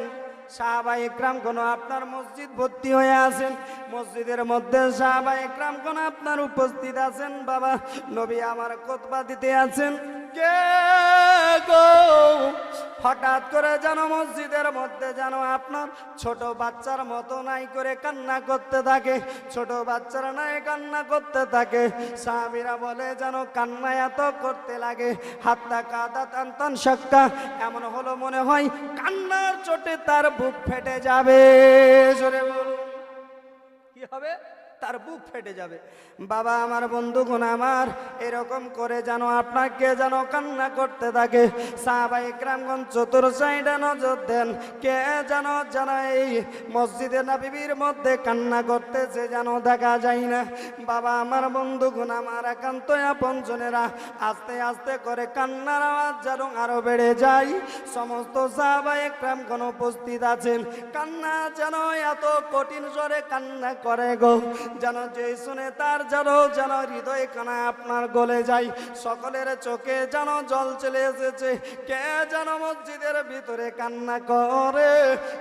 সাহাবা ইকরাম কোন আপনার মসজিদ ভর্তি হয়ে আছেন, মসজিদের মধ্যে সাহাবা ইকরাম কোন আপনার উপস্থিত আছেন। বাবা নবী আমার খুতবা দিতে আছেন, কে গো হঠাৎ করে যেন মসজিদের মধ্যে যেন আপনার ছোট বাচ্চার মতো নাই করে কান্না করতে থাকে, ছোট বাচ্চারা নাই কান্না করতে থাকে। সাহাবীরা বলে যেন কান্না এত করতে লাগে, হাত্তা কাদা তান শাক্কা, এমন হলো মনে হয় কান্নার চোটে তার বুক ফেটে যাবে। জোরে বলুন, কি হবে? তার বুক ফেটে যাবে। বাবা আমার, বন্ধুগণ আমার, এরকম করে যেন আপনাকে যেন কান্না করতে থাকে। সাহাবা ইকরামগণ চতুর সাইডে নজর দেন, কে যেন এই মসজিদে নববীর মধ্যে কান্না করতেছে যেন দেখা যায় না। বাবা আমার, বন্ধুগণ আমার, একান্ত আপনজনেরা আস্তে আস্তে করে কান্নার আওয়াজ যেন আরো বেড়ে যায়। সমস্ত সাহাবা ইকরামগণ উপস্থিত আছেন, কান্না যেন এত কঠিন স্বরে কান্না করে গো, যেন যে শুনে তার যেন হৃদয় কানা আপনার গলে যায়। সকলের চোখে যেন জল চলে এসেছে। কে যেন মসজিদের ভিতরে কান্না করে,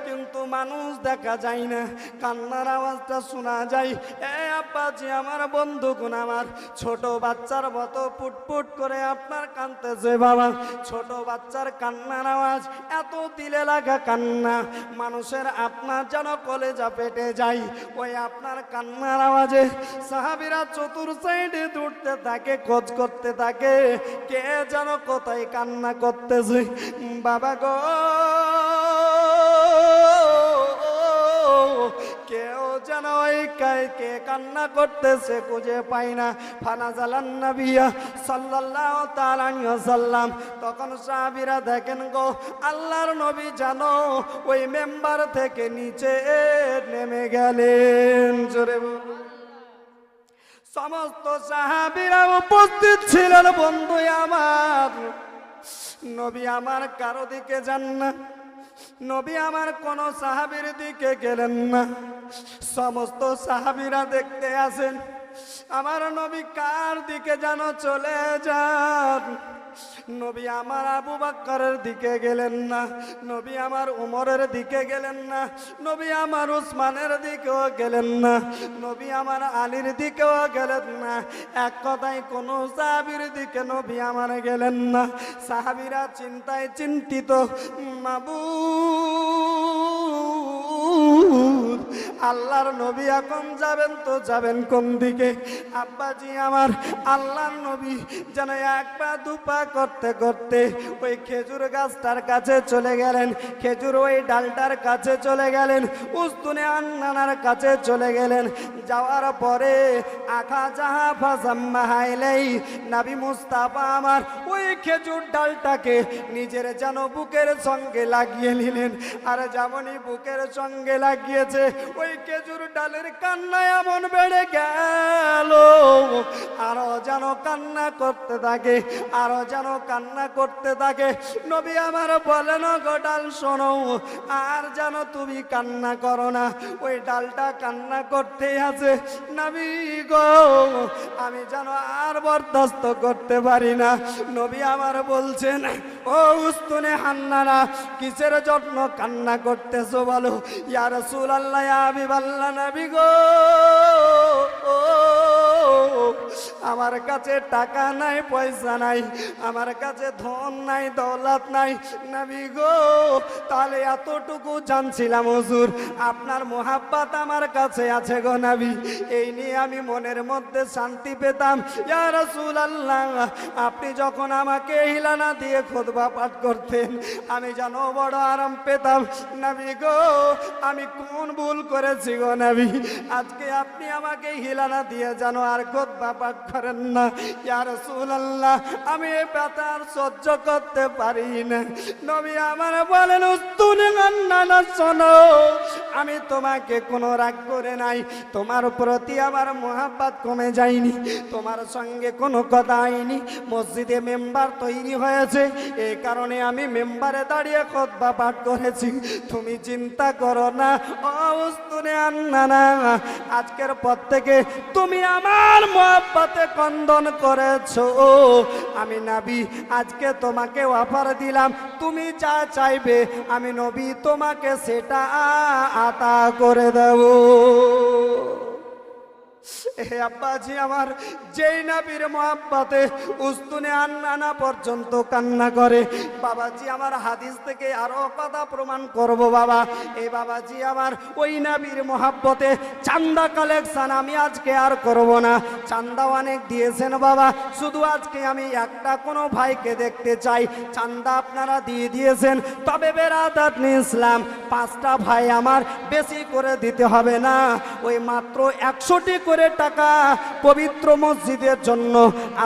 কিন্তু মানুষ দেখা যায় না, কান্নার আওয়াজটা শোনা যায়। এ আব্বাজি আমার, বন্ধুগণ আমার, ছোট বাচ্চার মতো পুটপুট করে আপনার কাঁদতেছে। বাবা ছোট বাচ্চার কান্নার আওয়াজ এত দিলে লাগা কান্না, মানুষের আপনার যেন কলেজা পেটে যায় ওই আপনার কান্নার আওয়াজে। সাহাবীরা চতুর সাইডে দৌড়তে থাকে, খোঁজ করতে থাকে, কে যেন কোথায় কান্না করতেছে। বাবা গো, কেউ যেন ওই কে কান্না করতেছে খুঁজে পাই না। ফানাজালান নবিয়া সাল্লাল্লাহু তাআলা আলাইহি ওয়াসাল্লাম, তখন সাহাবীরা দেখেন গো আল্লাহর নবী জানো ওই মেম্বার থেকে নিচে নেমে গেলেন। জোরে বলুন। সমস্ত সাহাবীরা উপস্থিত ছিলেন। বন্ধু আমার, নবী আমার কারো দিকে যান না, নবী আমার কোন সাহাবীর দিকে গেলেন না। সমস্ত সাহাবীরা দেখতে আসেন আমার নবী কার দিকে যেন চলে যান। নবী আমার আবু বকরের দিকে গেলেন না, নবী আমার উমরের দিকে গেলেন না, নবী আমার উসমানের দিকেও গেলেন না, নবী আমার আলীর দিকেও গেলেন না। এক কথায় কোন সাহাবীর দিকে নবী আমার গেলেন না। সাহাবীরা চিন্তায় চিন্তিত, মাবুদ আল্লাহর নবী এখন যাবেন তো যাবেন কোন দিকে? আব্বাজি আমার, আল্লাহর নবী যেন এক পা দুপা করতে করতে ওই খেজুর গাছটার কাছে চলে গেলেন, খেজুর ওই ডালটার কাছে চলে গেলেন, উস্তুনে আন্নানার কাছে চলে গেলেন। যাওয়ার পরে আখা জাহা ফাসাম্মা হাইলেই নবী মুস্তাফা আমার ওই খেজুর ডালটাকে নিজের যেন বুকের সঙ্গে লাগিয়ে নিলেন। আর যেমনই বুকের সঙ্গে লাগিয়েছে, ওই খেজুর ডালের কান্না এমন বেড়ে গেল, আরো যেন কান্না করতে থাকে, আরো যেন কান্না করতে থাকে। নবী আমার বলেন, গো ডাল শোনো, আর যেন তুমি কান্না করো না, ওই ডালটা কান্না করতেই আছে। নবী গো, আমি যেন আর বরদাস্ত করতে পারি না। নবী আমার বলছেন, ও উস্তুনে হান্নানা, কিসের জন্য কান্না করতেছো বলো? ইয়া রাসূলুল্লাহ, ইয়া হাবিবাল্লাহ, নবী গো আমার কাছে টাকা নাই, পয়সা নাই, আমার কাছে ধন নাই, দৌলত নাই নবী গো। তাহলে এতটুকু জানছিলাম হুজুর আপনার মোহাব্বত আমার কাছে আছে গো নবী। এই নিয়ে আমি মনের মধ্যে শান্তি পেতাম। ইয়া রাসূলুল্লাহ, আপনি যখন আমাকে হিলানা দিয়ে খুতবা পাঠ করতেন আমি যেন বড় আরাম পেতাম নবী গো। আমি কোন ভুল করেছি গো নবী, আজকে আপনি আমাকে হিলানা দিয়ে যেন আর খুতবা পাঠ করেন না। ইয়া রাসূলুল্লাহ, আমি এই ব্যথা আর সহ্য করতে পারি না। নবী আমার বলেন, উস্তুনে গান্নানা শোনো, আমি তোমাকে কোনো রাগ করে নাই, তোমার প্রতি আমার মোহাব্বত কমে যায়নি, তোমার সঙ্গে কোনো কথা হয়নি। মসজিদে মেম্বার তৈরি হয়েছে, এই কারণে আমি মেম্বারে দাঁড়িয়ে খুতবা পাঠ করেছি। তুমি চিন্তা করো না ও উস্তুনে আন্নানা, আজকের পর থেকে তুমি আমার মোহাব্বতে কন্দন করেছো। আমি নবী আজকে তোমাকে অফার দিলাম, তুমি যা চাইবে আমি নবী তোমাকে সেটা আতা করে দেব। হে আব্বাজি আমার, যেই নবীর মোহাব্বতে উস্তুনে আন্নানা পর্যন্ত কান্না করে, বাবাজি আমার হাদিস থেকে আরো কথা প্রমাণ করব বাবা। এই বাবাজি আমার ওই নবীর মোহাব্বতে চান্দা কালেকশন আমি আজকে আর করব না। চান্দা অনেক দিয়েছেন বাবা, শুধু আজকে আমি একটা কোনো ভাইকে দেখতে চাই। চান্দা আপনারা দিয়ে দিয়েছেন, তবে বেরাদাত ইসলাম পাঁচটা ভাই আমার বেশি করে দিতে হবে না, ওই মাত্র 100টি করে টাকা পবিত্র মসজিদের জন্য।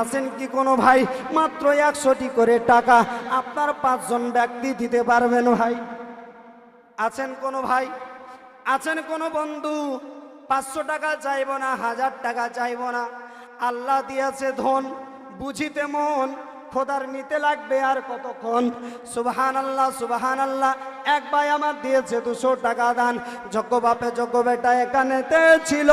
আছেন কি কোনো ভাই? মাত্র 100টি করে টাকা আপনার 5 জন ব্যক্তি দিতে পারবেন ভাই? আছেন কোনো ভাই? আছেন কোনো বন্ধু? 500 টাকা চাইব না, 1000 টাকা চাইব না। আল্লাহ দিয়েছে ধন, বুঝিতে মন, খোদার নিতে লাগবে আর কতক্ষণ। সুবহানাল্লাহ সুবহানাল্লাহ। এক ভাই আমার দিয়েছে 200 টাকা দান। যোগ্য বাপে যোগ্য বেটা এখানেতে ছিল,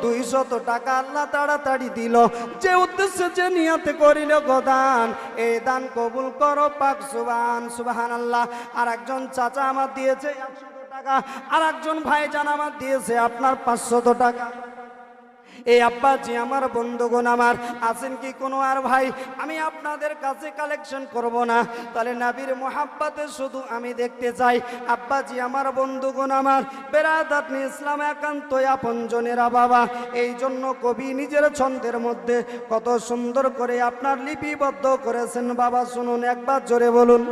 200 টাকা আল্লাহ তাড়াতাড়ি দিল। যে উদ্দেশ্যে যে নিয়তে করিল গোদান, এই দান কবুল করো পাক সুবহানাল্লাহ। আর একজন চাচা আমার দিয়েছে 100 টাকা, আর একজন ভাইজান আমার দিয়েছে আপনার 500 টাকা। এই আব্বাজি আমার বন্ধুগণ আমার, আছেন কি কোনো আর ভাই? আমি আপনাদের কাছে কালেকশন করব না, তাহলে নবীর মোহাব্বতে শুধু আমি দেখতে চাই। আব্বাজি আমার বন্ধুগণ আমার, বেরাদাত ইসলাম একান্ত আপনজনেরা বাবা, এই জন্য কবি নিজের ছন্দের মধ্যে কত সুন্দর করে আপনার লিপিবদ্ধ করেছেন বাবা। শুনুন একবার জোরে বলুন,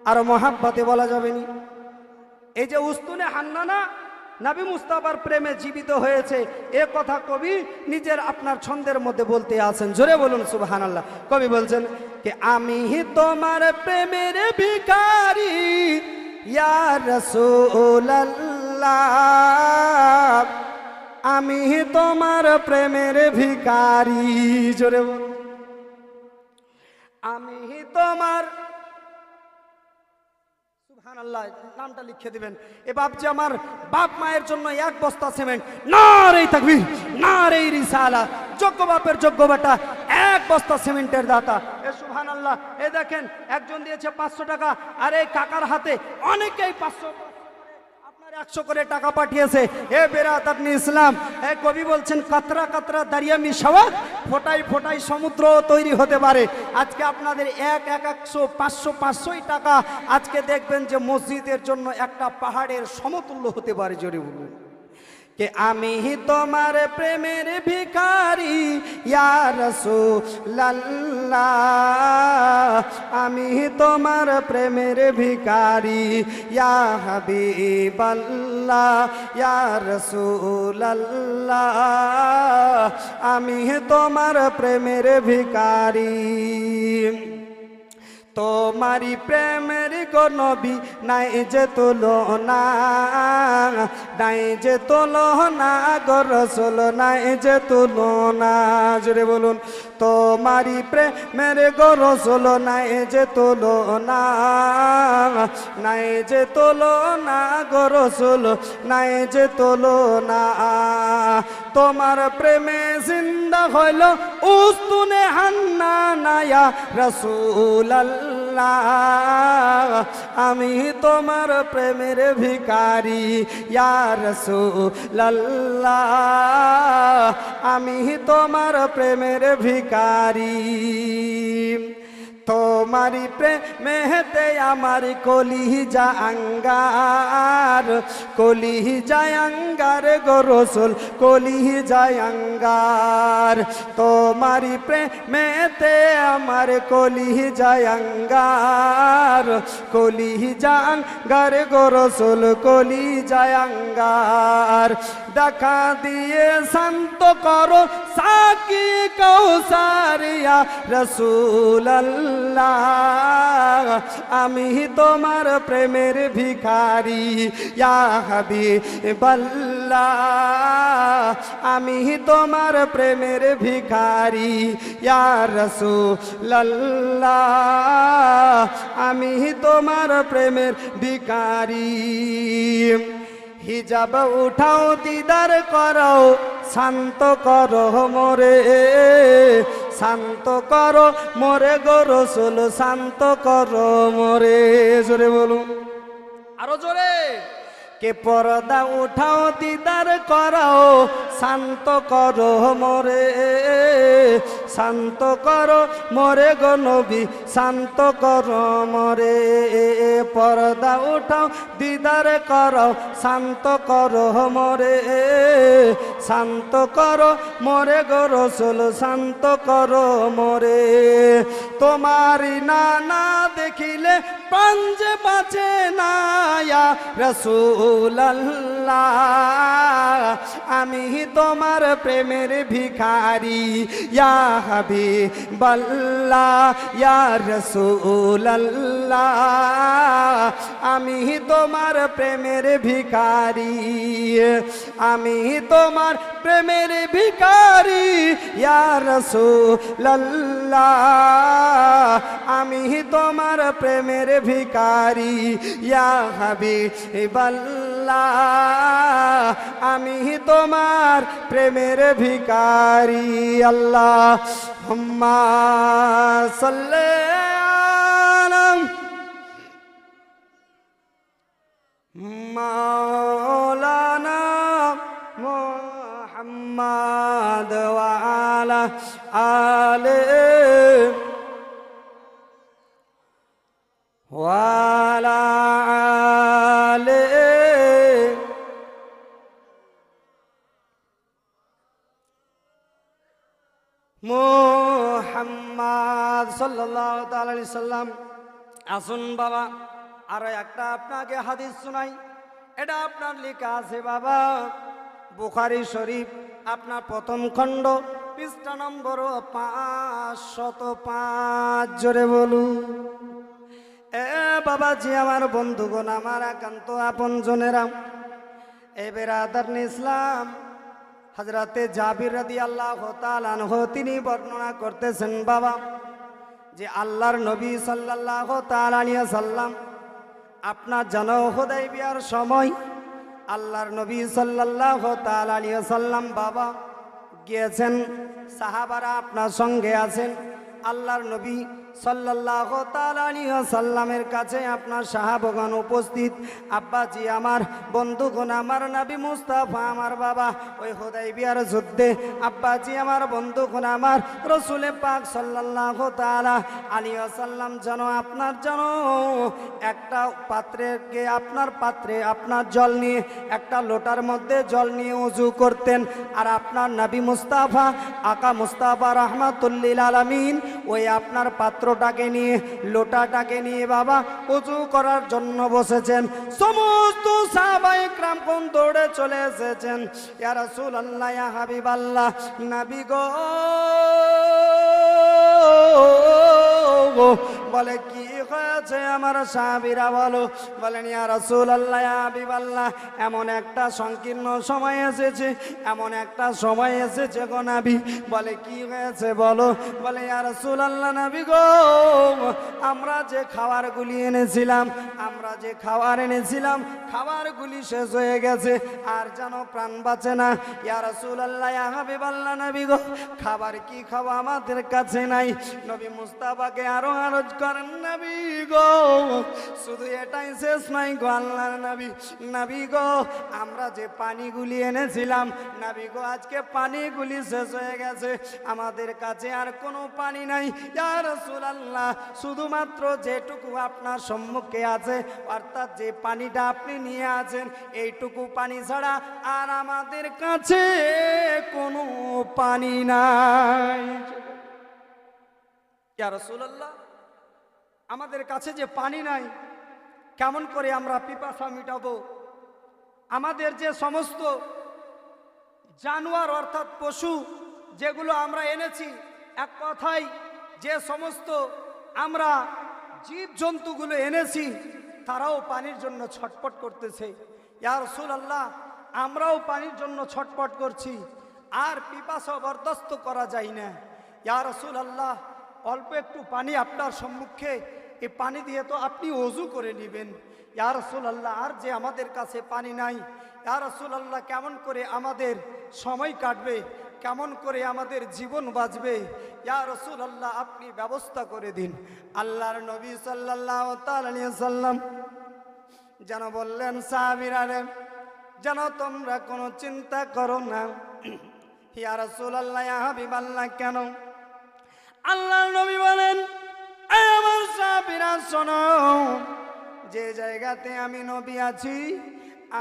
আর মোহাব্বতে বলা যাবে নি। এই যে উস্তুনে হান্নানা নবী মুস্তাফার প্রেমে জীবিত হয়েছে, এ কথা কবি নিজের আপনার ছন্দের মধ্যে বলতে আছেন। জোরে বলুন সুবহানাল্লাহ। কবি বলছেন যে আমি তোমার প্রেমের ভিখারি ইয়া রাসূলুল্লাহ, আমি তোমার প্রেমের ভিখারি। জোরে বলুন, আমি তোমার সুবহানাল্লাহ। নামটা লিখে দিবেন। এ বাপজি আমার বাপ মায়ের জন্য 1 বস্তা সিমেন্ট, নারে তাকবীর, নারে রিসালাত। যোগ্য বাপের যোগ্য বেটা 1 বস্তা সিমেন্টের দাতা। এ সুবহানাল্লাহ। এ দেখেন একজন দিয়েছে 500 টাকা, আর এই কাকার হাতে অনেকেই 500 100 করে টাকা পাঠিয়েছে। এ বেরাদাত ইসলাম, এ কবি বলছেন কাতরা কাতরা দারিয়া মিশাওয়া, ফোটাই ফোটাই সমুদ্র তৈরি হতে পারে। আজকে আপনাদের 100 500 টাকা আজকে দেখবেন যে মসজিদের জন্য একটা পাহাড়ের সমতুল্য হতে পারে। জোরে বলুন কে আমি তোমার প্রেমের ভিখারি ইয়া রাসূলুল্লাহ, আমি তোমার প্রেমের ভিখারি ইয়া হাবিবাল্লাহ, ইয়া রাসূলুল্লাহ, আমি তোমার প্রেমের ভিখারি। তোমারি প্রেমের গো নবী নাই যে তুলনা, নাই যে তুলনা গো রাসূল, নাই যে তুলনা। জোরে বলুন, তোমারি প্রেমের গো রাসূল নাই যে তুলনা, নাই যে তুলনা গো রাসূল, নাই যে তুলনা। তোমার প্রেমে জিন্দা হইল উস্তুনে হান্নানা ইয়া রাসূলুল্লাহ, আল্লাহ আমি তোমার প্রেমের ভিখারি ইয়া রাসূলুল্লাহ আমি তোমার প্রেমের ভিখারি তোমারি প্রেমেতে আমার কলিজা আঙ্গার কলিজা আঙ্গার গো রাসূল কলিজা আঙ্গার তোমারি প্রেমেতে আমার কলিজা আঙ্গার কলিজা আঙ্গার গো রাসূল কলিজা আঙ্গার দেখা দিয়ে শান্ত করো সাকি কৌসার ইয়া রাসূলুল্লাহ আমি তোমার প্রেমের ভিখারি ইয়া হাবিবাল্লাহ আমি তোমার প্রেমের ভিখারি ইয়া রাসূলুল্লাহ আমি তোমার প্রেমের ভিখারি হিজাব উঠাও দিদার করো শান্ত করো মোরে শান্ত করো মোরে গো রাসূল শান্ত করো মোরে জোরে বলুন আরো জোরে কে পর্দা উঠাও দিদার করো শান্ত করো মোরে শান্ত করো মোরে গো নবী শান্ত করো মোরে পর্দা উঠাও দিদার করো শান্ত করো মোরে শান্ত করো মোরে গো রাসূল শান্ত করো মোরে তোমারি না দেখিলে প্রাণ যে বাঁচে না ইয়া রাসূলুল্লাহ আমি তোমার প্রেমের ভিখারি ইয়া হাবিবাল্লাহ ইয়া রাসূলুল্লাহ আমি তোমার প্রেমের ভিখারি আমি তোমার প্রেমের ভিখারি ইয়া রাসূলুল্লাহ আমি তোমার প্রেমের ভিখারি ইয়া হাবিবাল্লাহ আমি তোমার প্রেমের ভিখারি আল্লাহুম্মা সাল্লি আলা মাওলানা মুহাম্মদ ওয়া আলা আলিহি ওয়া আলা আলিহি মুহাম্মদ সাল্লাল্লাহু তাআলা আলাইহি সাল্লাম। আসুন বাবা আর একটা আপনাকে হাদিস শোনাই, এটা আপনার লেখা আছে বাবা বুখারী শরীফ আপনার প্রথম খণ্ড পৃষ্ঠা নম্বর 505 জোরে বলুন। এ বাবাজি আমার বন্ধুগণ আমার একান্ত আপনজনেরা এ বেরাদারনে ইসলাম হযরতে জাবির রাদিয়াল্লাহু তাআলা আনহু তিনি বর্ণনা করতেছেন বাবা যে আল্লাহর নবী সাল্লাল্লাহু তাআলা আলাইহি ওয়াসাল্লাম আপনার জানো হুদাইবিয়ার সময় আল্লাহর নবী সাল্লাল্লাহু তাআলা আলাইহি ওয়াসাল্লাম বাবা গিয়েছেন, সাহাবারা আপনার সঙ্গে আছেন। আল্লাহর নবী সাল্লাল্লাহু তাআলা আলাইহি ওয়াসাল্লামের কাছে আপনার সাহাবাগণ উপস্থিত। আব্বাজি আমার বন্ধুগণ আমার নবী মুস্তাফা আমার বাবা ওই হুদাইবিয়ার যুদ্ধে আব্বাজি আমার বন্ধুগণ আমার রাসূল পাক সাল্লাল্লাহু তাআলা আলাইহি ওয়াসাল্লাম যেন আপনার যেন একটা পাত্রকে আপনার পাত্রে আপনার জল নিয়ে একটা লোটার মধ্যে জল নিয়ে ওযু করতেন। আর আপনার নবী মুস্তাফা আকা মুস্তাফা রাহমাতুল লিল আলামিন ওই আপনার পাত্রটাকে নিয়ে লোটাটাকে নিয়ে বাবা ওযু করার জন্য বসেছেন। সমস্ত সাহাবায়ে কেরাম কোন দৌড়ে চলে এসেছেন, ইয়া রাসূলুল্লাহ ইয়া হাবিবাল্লাহ নবী গো বলে কি হয়েছে আমার সাহাবীরা বলো, বলেন ইয়া রাসূলুল্লাহ ইয়া হাবিবাল্লাহ এমন একটা সংকীর্ণ সময় এসেছে, এমন একটা সময় এসেছে গো নবী। বলে কি হয়েছে বলো, বলে ইয়া রাসূলুল্লাহ নবী গো আমরা যে খাবারগুলি এনেছিলাম আমরা যে খাবার এনেছিলাম খাবারগুলি শেষ হয়ে গেছে, আর যেন প্রাণ বাঁচে না। ইয়া রাসূলুল্লাহ, ইয়া হাবিবাল্লাহ, নবী গো খাবার কি খাবো, আমাদের কাছে নাই। নবী মুস্তাফাকে আরো আরজ করেন, নবী গো শুধু এটাই শেষ নাই গো আল্লাহর নবী, নবী গো আমরা যে পানিগুলি এনেছিলাম নবী গো আজকে পানিগুলি শেষ হয়ে গেছে, আমাদের কাছে আর কোনো পানি নাই। ইয়া রাসূলুল্লাহ, শুধুমাত্র যেটুকু আপনার সম্মুখে আছে, অর্থাৎ যে পানিটা আপনি নিয়ে আছেন, এইটুকু পানি ছাড়া আর আমাদের কাছে কোনো পানি নাই। ইয়া রাসূলুল্লাহ, আমাদের কাছে যে পানি নাই, কেমন করে আমরা পিপাসা মিটাবো? আমাদের যে সমস্ত জানোয়ার অর্থাৎ পশু যেগুলো আমরা এনেছি, এক কথায় যে সমস্ত আমরা জীবজন্তুগুলো এনেছি, তারাও পানির জন্য ছটফট করতেছে। ইয়া রাসূলুল্লাহ, আমরাও পানির জন্য ছটফট করছি, আর পিপাসা বরদাস্ত করা যায় না। ইয়া রাসূলুল্লাহ, অল্প একটু পানি আপনার সম্মুখে, এই পানি দিয়ে তো আপনি ওযু করে নেবেন। ইয়া রাসূলুল্লাহ, আর যে আমাদের কাছে পানি নাই, ইয়া রাসূলুল্লাহ কেমন করে আমাদের সময় কাটবে, কেমন করে আমাদের জীবন বাঁচবে? ইয়া রাসূলুল্লাহ, আপনি ব্যবস্থা করে দিন। আল্লাহর নবী সাল্লাল্লাহু তাআলা আলাইহি ওয়াসাল্লাম যেন বললেন, সাহাবীরা রে, যেন তোমরা কোনো চিন্তা করো না। ইয়া রাসূলুল্লাহ, ইয়া হাবিবাল্লাহ, কেন? আল্লাহর নবী বলেন, এই আমার সাহাবীরা শোনো, যে জায়গাতে আমি নবী আছি,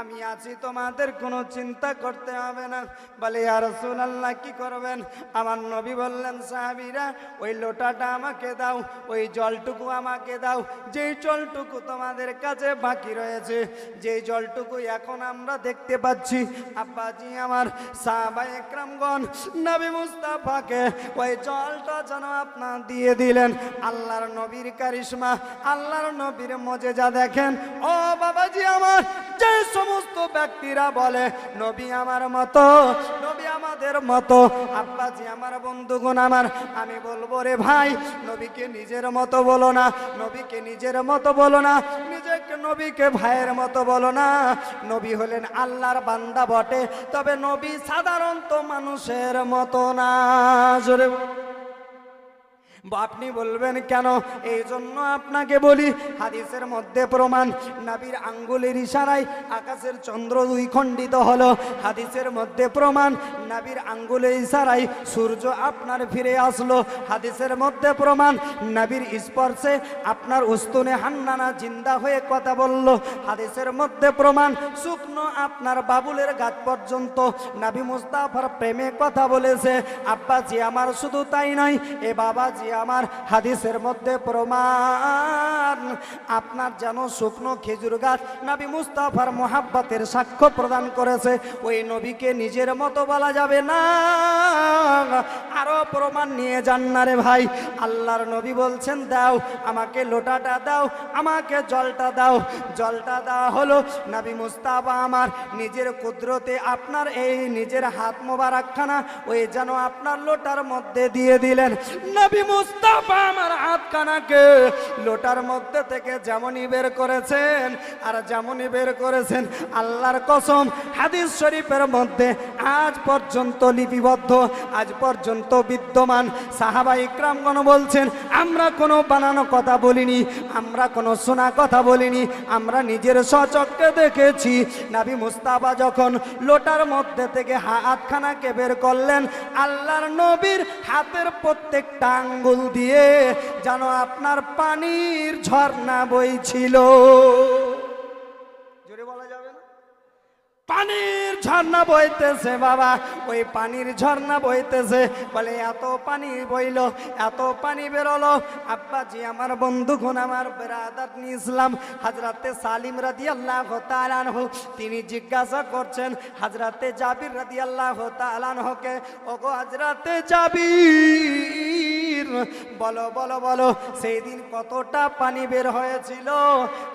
আমি আছি, তোমাদের কোনো চিন্তা করতে হবে না। বলে, ইয়া রাসূলুল্লাহ কি করবেন? আমার নবী বললেন, সাহাবীরা ওই লোটাটা আমাকে দাও, ওই জলটুকু আমাকে দাও, যেই জলটুকু তোমাদের কাছে বাকি রয়েছে, যেই জলটুকু এখন আমরা দেখতে পাচ্ছি। আব্বাজি আমার, সাহাবায়ে কেরামগণ নবী মুস্তাফাকে ওই জলটা যেন আপনার দিয়ে দিলেন। আল্লাহর নবীর কারিশমা, আল্লাহর নবীর মজেজা দেখেন। ও বাবাজি আমার, যে সমস্ত ব্যক্তিরা বলে নবী আমার মতো, নবী আমাদের মতো, আব্বাজি আমার, বন্ধুগণ আমার, আমি বলবো রে ভাই, নবীকে নিজের মতো বলো না, নবীকে নিজের মতো বলো না, নিজেকে নবীকে ভাইয়ের মতো বলো না। নবী হলেন আল্লাহর বান্দা বটে, তবে নবী সাধারণত মানুষের মতো না। জোরে আপনি বলবেন কেন? এই জন্য আপনাকে বলি, হাদিসের মধ্যে প্রমাণ, নবীর আঙ্গুলের ইশারায় আকাশের চন্দ্র দুই খণ্ডিত হলো। হাদিসের মধ্যে প্রমাণ, নবীর আঙ্গুলের ইশারায় সূর্য আপনার ফিরে আসলো। হাদিসের মধ্যে প্রমাণ, নবীর স্পর্শে আপনার উস্তুনে হান্নানা জিন্দা হয়ে কথা বলল। হাদিসের মধ্যে প্রমাণ, শুকনো আপনার বাবুলের গাছ পর্যন্ত নবী মুস্তাফার প্রেমে কথা বলেছে। আব্বাজি আমার, শুধু তাই নয়, এ বাবাজি আমার, হাদিসের মধ্যে প্রমাণ, আপনার যেন শুকনো খেজুর গাছ নবী মুস্তাফার মোহাব্বতের সাক্ষ্য প্রদান করেছে। ওই নবীকে নিজের মতো বলা যাবে না। আরো প্রমাণ নিয়ে যান না রে ভাই। আল্লাহর নবী বলছেন, দাও আমাকে লোটাটা দাও, আমাকে জলটা দাও। জলটা দেওয়া হলো। নবী মুস্তাফা আমার নিজের কুদরতে আপনার এই নিজের হাত মোবারকখানা ওই যেন আপনার লোটার মধ্যে দিয়ে দিলেন। নবী মুস্তাফা আমার হাতখানাকে লোটার মধ্যে থেকে যেমনই বের করেছেন, আর যেমনই বের করেছেন, আল্লাহর কসম, হাদিস শরীফের মধ্যে আজ পর্যন্ত লিপিবদ্ধ, আজ পর্যন্ত বিদ্যমান। সাহাবা ইকরামগণ বলছেন, আমরা কোনো বানানো কথা বলিনি, আমরা কোনো শোনা কথা বলিনি, আমরা নিজের স্বচক্ষে দেখেছি। নবী মুস্তাফা যখন লোটার মধ্যে থেকে হাতখানাকে বের করলেন, আল্লাহর নবীর হাতের প্রত্যেকটা আঙ্গুল দিয়ে যেন আপনার পানির ঝর্ণা বইছিল। জোরে বলা যাবে না? পানির ঝর্ণা বইতেছে বাবা, ওই পানির ঝর্ণা বইতেছে। বলে এত পানি বইল, এত পানি বেরোলো। আব্বাজি আমার, বন্ধুগণ আমার, বেরাদার ইসলাম, হযরতে সালিম রাদিয়াল্লাহু তাআলা আনহু তিনি জিজ্ঞাসা করছেন হযরতে জাবির রাদিয়াল্লাহু তাআলা আনহুকে, ওগো হযরতে জাবির, জাবির, বলো বলো বলো সেই দিন কতটা পানি বের হয়েছিল?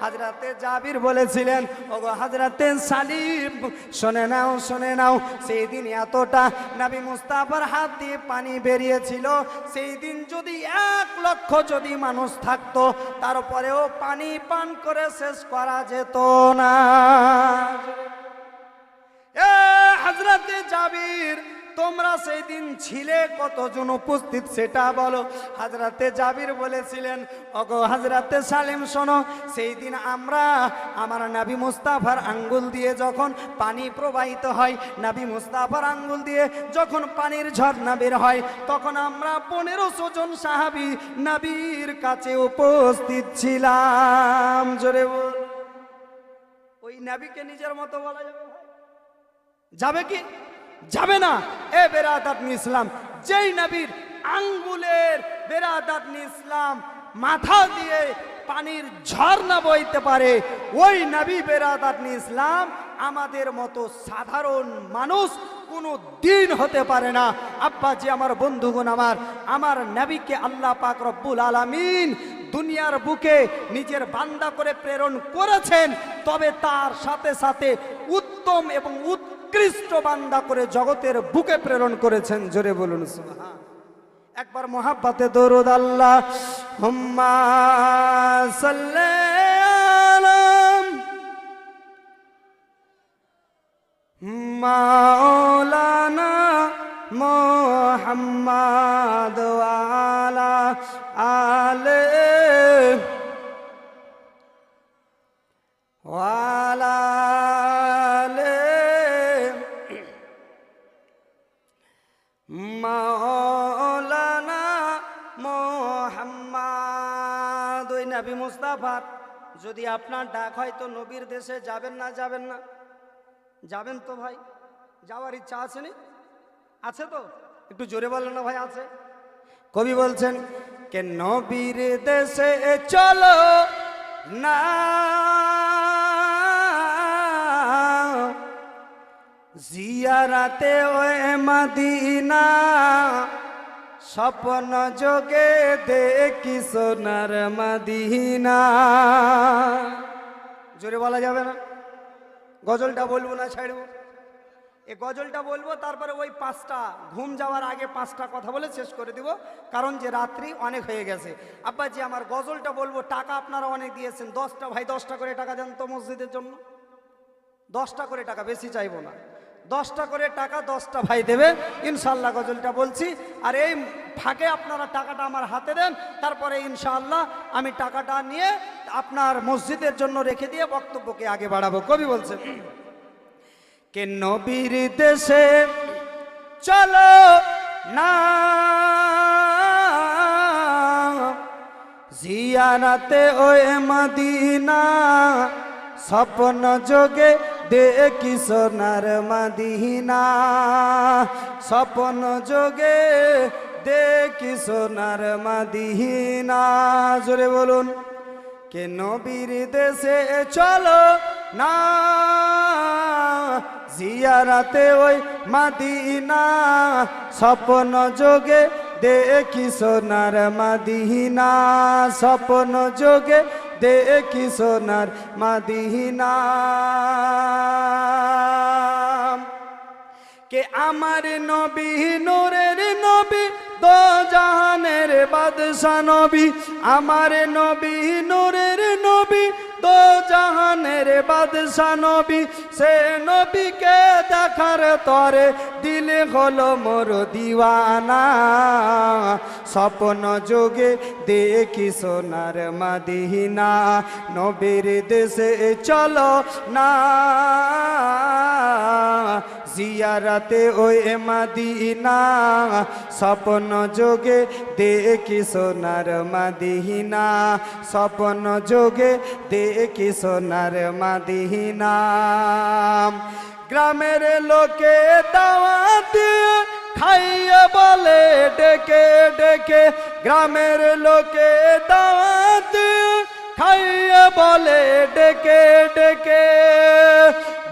হযরতে জাবির বলেছিলেন, ওগো হযরতে সালিম শুনে নাও শুনে নাও, সেই দিন এতটা নবী মুস্তাফার হাত দিয়ে পানি বেরিয়েছিল, সেই দিন যদি 1 লক্ষ যদি মানুষ থাকতো তারপরেও পানি পান করে শেষ করা যেত না। এ হযরতে জাবির, তোমরা সেই দিন ছিলে কতজন উপস্থিত সেটা বলো? হযরতে জাবির বলেছিলেন, ওগো হযরতে সালিম শোনো, সেই দিন আমরা আমার নবী মুস্তাফার আঙ্গুল দিয়ে যখন পানি প্রবাহিত হয়, নবী মুস্তাফার আঙ্গুল দিয়ে যখন পানির ঝর্ণা বের হয়, তখন আমরা 1500 জন সাহাবী নবীর কাছে উপস্থিত ছিলাম। জোরে বল। ওই নবীকে নিজের মতো বলা যাবে? যাবে কি? যাবে না। এ বেরাদাত ইসলাম, যেই নবীর আঙ্গুলের বেরাদাত ইসলাম মাথা দিয়ে পানির ঝর্ণা বইতে পারে, ওই নবী বেরাদাত ইসলাম আমাদের মতো সাধারণ মানুষ কোনো দিন হতে পারে না। আব্বাজি আমার, বন্ধুগণ আমার নবীকে আল্লাহ পাক রব্বুল আলামিন দুনিয়ার বুকে নিজের বান্দা করে প্রেরণ করেছেন, তবে তার সাথে সাথে উত্তম এবং উৎকৃষ্ট বান্দা করে জগতের বুকে প্রেরণ করেছেন। জোরে বলুন সুবহান। একবার মোহাব্বতে দরুদ আল্লাহুম্মা সাল্লি আলা মাওলানা মুহাম্মাদ ওয়া আলা আলিহি ওয়া আলা মাওলানা মুহাম্মদ। ওই নবী মুস্তাফার যদি আপনার ডাক হয় তো নবীর দেশে যাবেন না? যাবেন না? যাবেন তো ভাই? যাওয়ার ইচ্ছা আছে নি? আছে তো? একটু জোরে বলেন না ভাই। আছে। কবি বলছেন, কে নবীর দেশে চলো না, জিয়ারাতে ওই মদিনা, স্বপ্ন যোগে দেখি সোনার মদিনা। জোরে বলা যাবে না? গজলটা বলবো না ছাড়বো? এই গজলটা বলবো, তারপরে ওই 5টা ঘুম যাওয়ার আগে 5টা কথা বলে শেষ করে দিব, কারণ যে রাত্রি অনেক হয়ে গেছে। আব্বাজি আমার, গজলটা বলবো, টাকা আপনারা অনেক দিয়েছেন, 10টা ভাই 10টা করে টাকা দেন তো মসজিদের জন্য। 10টা করে টাকা, বেশি চাইবো না। 10টা করে টাকা 10টা ভাই দেবে ইনশাআল্লাহ। গজলটা বলছি, আর এই ফাঁকে আপনারা টাকাটা আমার হাতে দেন, তারপরে ইনশাআল্লাহ আমি টাকাটা নিয়ে আপনার মসজিদের জন্য রেখে দিয়ে বক্তব্যকে আগে বাড়াবো। কবি বলছে, কে নবীর দেশে চলো না, জিয়ারাতে ওই মদিনা, স্বপ্ন যোগে দেখি সোনার মদিনা, স্বপ্ন যোগে দেখি সোনার মদিনা। জোরে বলুন। কে নবীর দেশে চলো না, জিয়ারাতে ওই মদিনা, স্বপ্ন যোগে দেখি সোনার মদিনা, স্বপ্ন যোগে দেখি সোনার মদিনা। কে আমার নবী নূরের নবী, দো জাহানের বাদশা নবী, আমার নবী নূরের নবী, দো জাহানের বাদশা নবী, সে নবীকে দেখার তরে দিল হলো মোর দিওয়ানা, স্বপ্ন যোগে দেখি সোনার মদিনা, নবীর দেশে চলো না, জিয়ারাতে ওই মদিনা, স্বপ্ন যোগে দেখি সোনার মদিনা, স্বপ্ন যোগে দেখি সোনার মদিনা। গ্রামের লোকে দাওয়াত খাইয়ে বলে ডেকে ডেকে, গ্রামের লোকে দাওয়াত খাইয়ে বলে ডেকে ডেকে,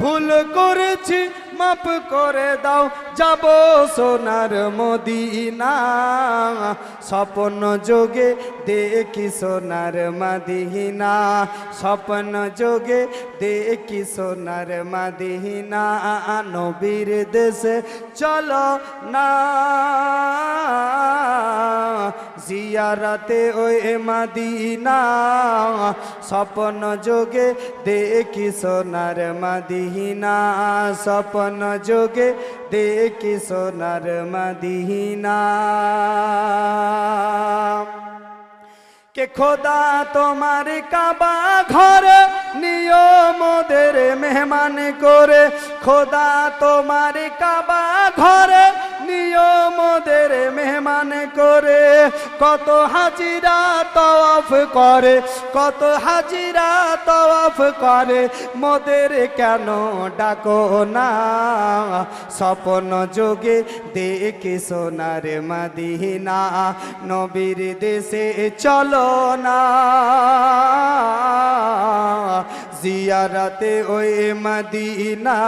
ভুল করেছি মাফ করে দাও যাব সোনার মদিনা, স্বপ্ন যোগে দেখি সোনার মদিনা, স্বপ্ন যোগে দেখি সোনার মদিনা, নবীর দেশে চলো না জিয়ারতে ওই মদিনা, স্বপ্ন যোগে দেখি সোনার মদিনা, স্বপ্ন যোগে দেখি সোনার মদিনা। কে খোদা তোমার কাবা ঘর নিয়মদের মেহমান করে, খোদা তোমার কাবা ঘর নিয়মদের মেহমান করে, কত হাজিরা তওয়াফ করে, কত হাজিরা তওয়াফ করে, মোদের কেন ডাকো না, স্বপ্ন যোগে দেখি সোনার মদিনা, নবীর দেশে চলো না জিয়ারতে ওই মদিনা,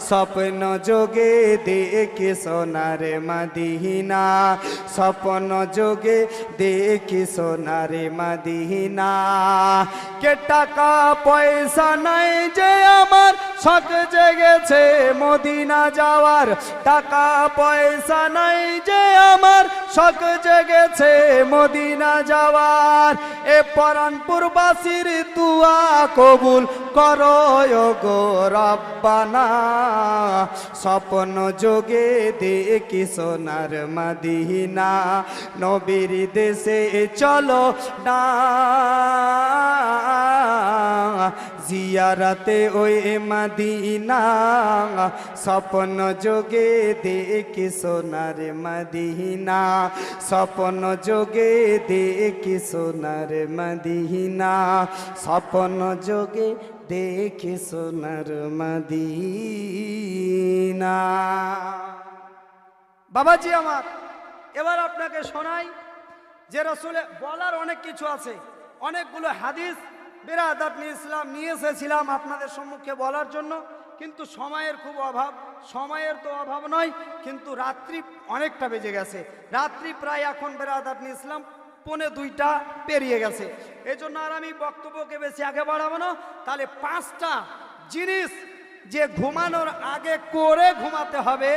স্বপ্ন যোগে দেখি সোনার মদিনা, স্বপ্ন যোগে দেখি সোনার মদিনা। কে টাকা পয়সা নাই যে আমার শখ জেগেছে মদিনা যাওয়ার, টাকা পয়সা নাই যে আমার শখ জেগেছে মদিনা যাওয়ার, এ পরানপুরবাসীর দুয়া কবুল করো গো রব্বানা, স্বপ্ন যোগে দেখি সোনার মদিনা, নবীর দেশে চলো না জিয়ারতে ওই মদিনা, স্বপ্ন যোগে দেখি সোনার মদিনা, স্বপ্ন যোগে দেখি সোনার মদিনা, স্বপ্ন যোগে দেখি সোনার মদিনা। বাবাজি আমার, এবার আপনাকে শোনাই যে রসুলে বলার অনেক কিছু আছে, অনেকগুলো হাদিস বিরাদাত ইসলাম নিয়ে এসেছিলাম আপনাদের সম্মুখে বলার জন্য, কিন্তু সময়ের খুব অভাব, সময়ের তো অভাব নয়, কিন্তু রাত্রি অনেকটা বেজে গেছে, রাত্রি প্রায় এখন বিরাদাত ইসলাম 1:45 পেরিয়ে গেছে, এই জন্য আর আমি বক্তব্যকে বেশি আগে বাড়াবো না। তাহলে 5টা জিনিস যে ঘুমানোর আগে করে ঘুমাতে হবে।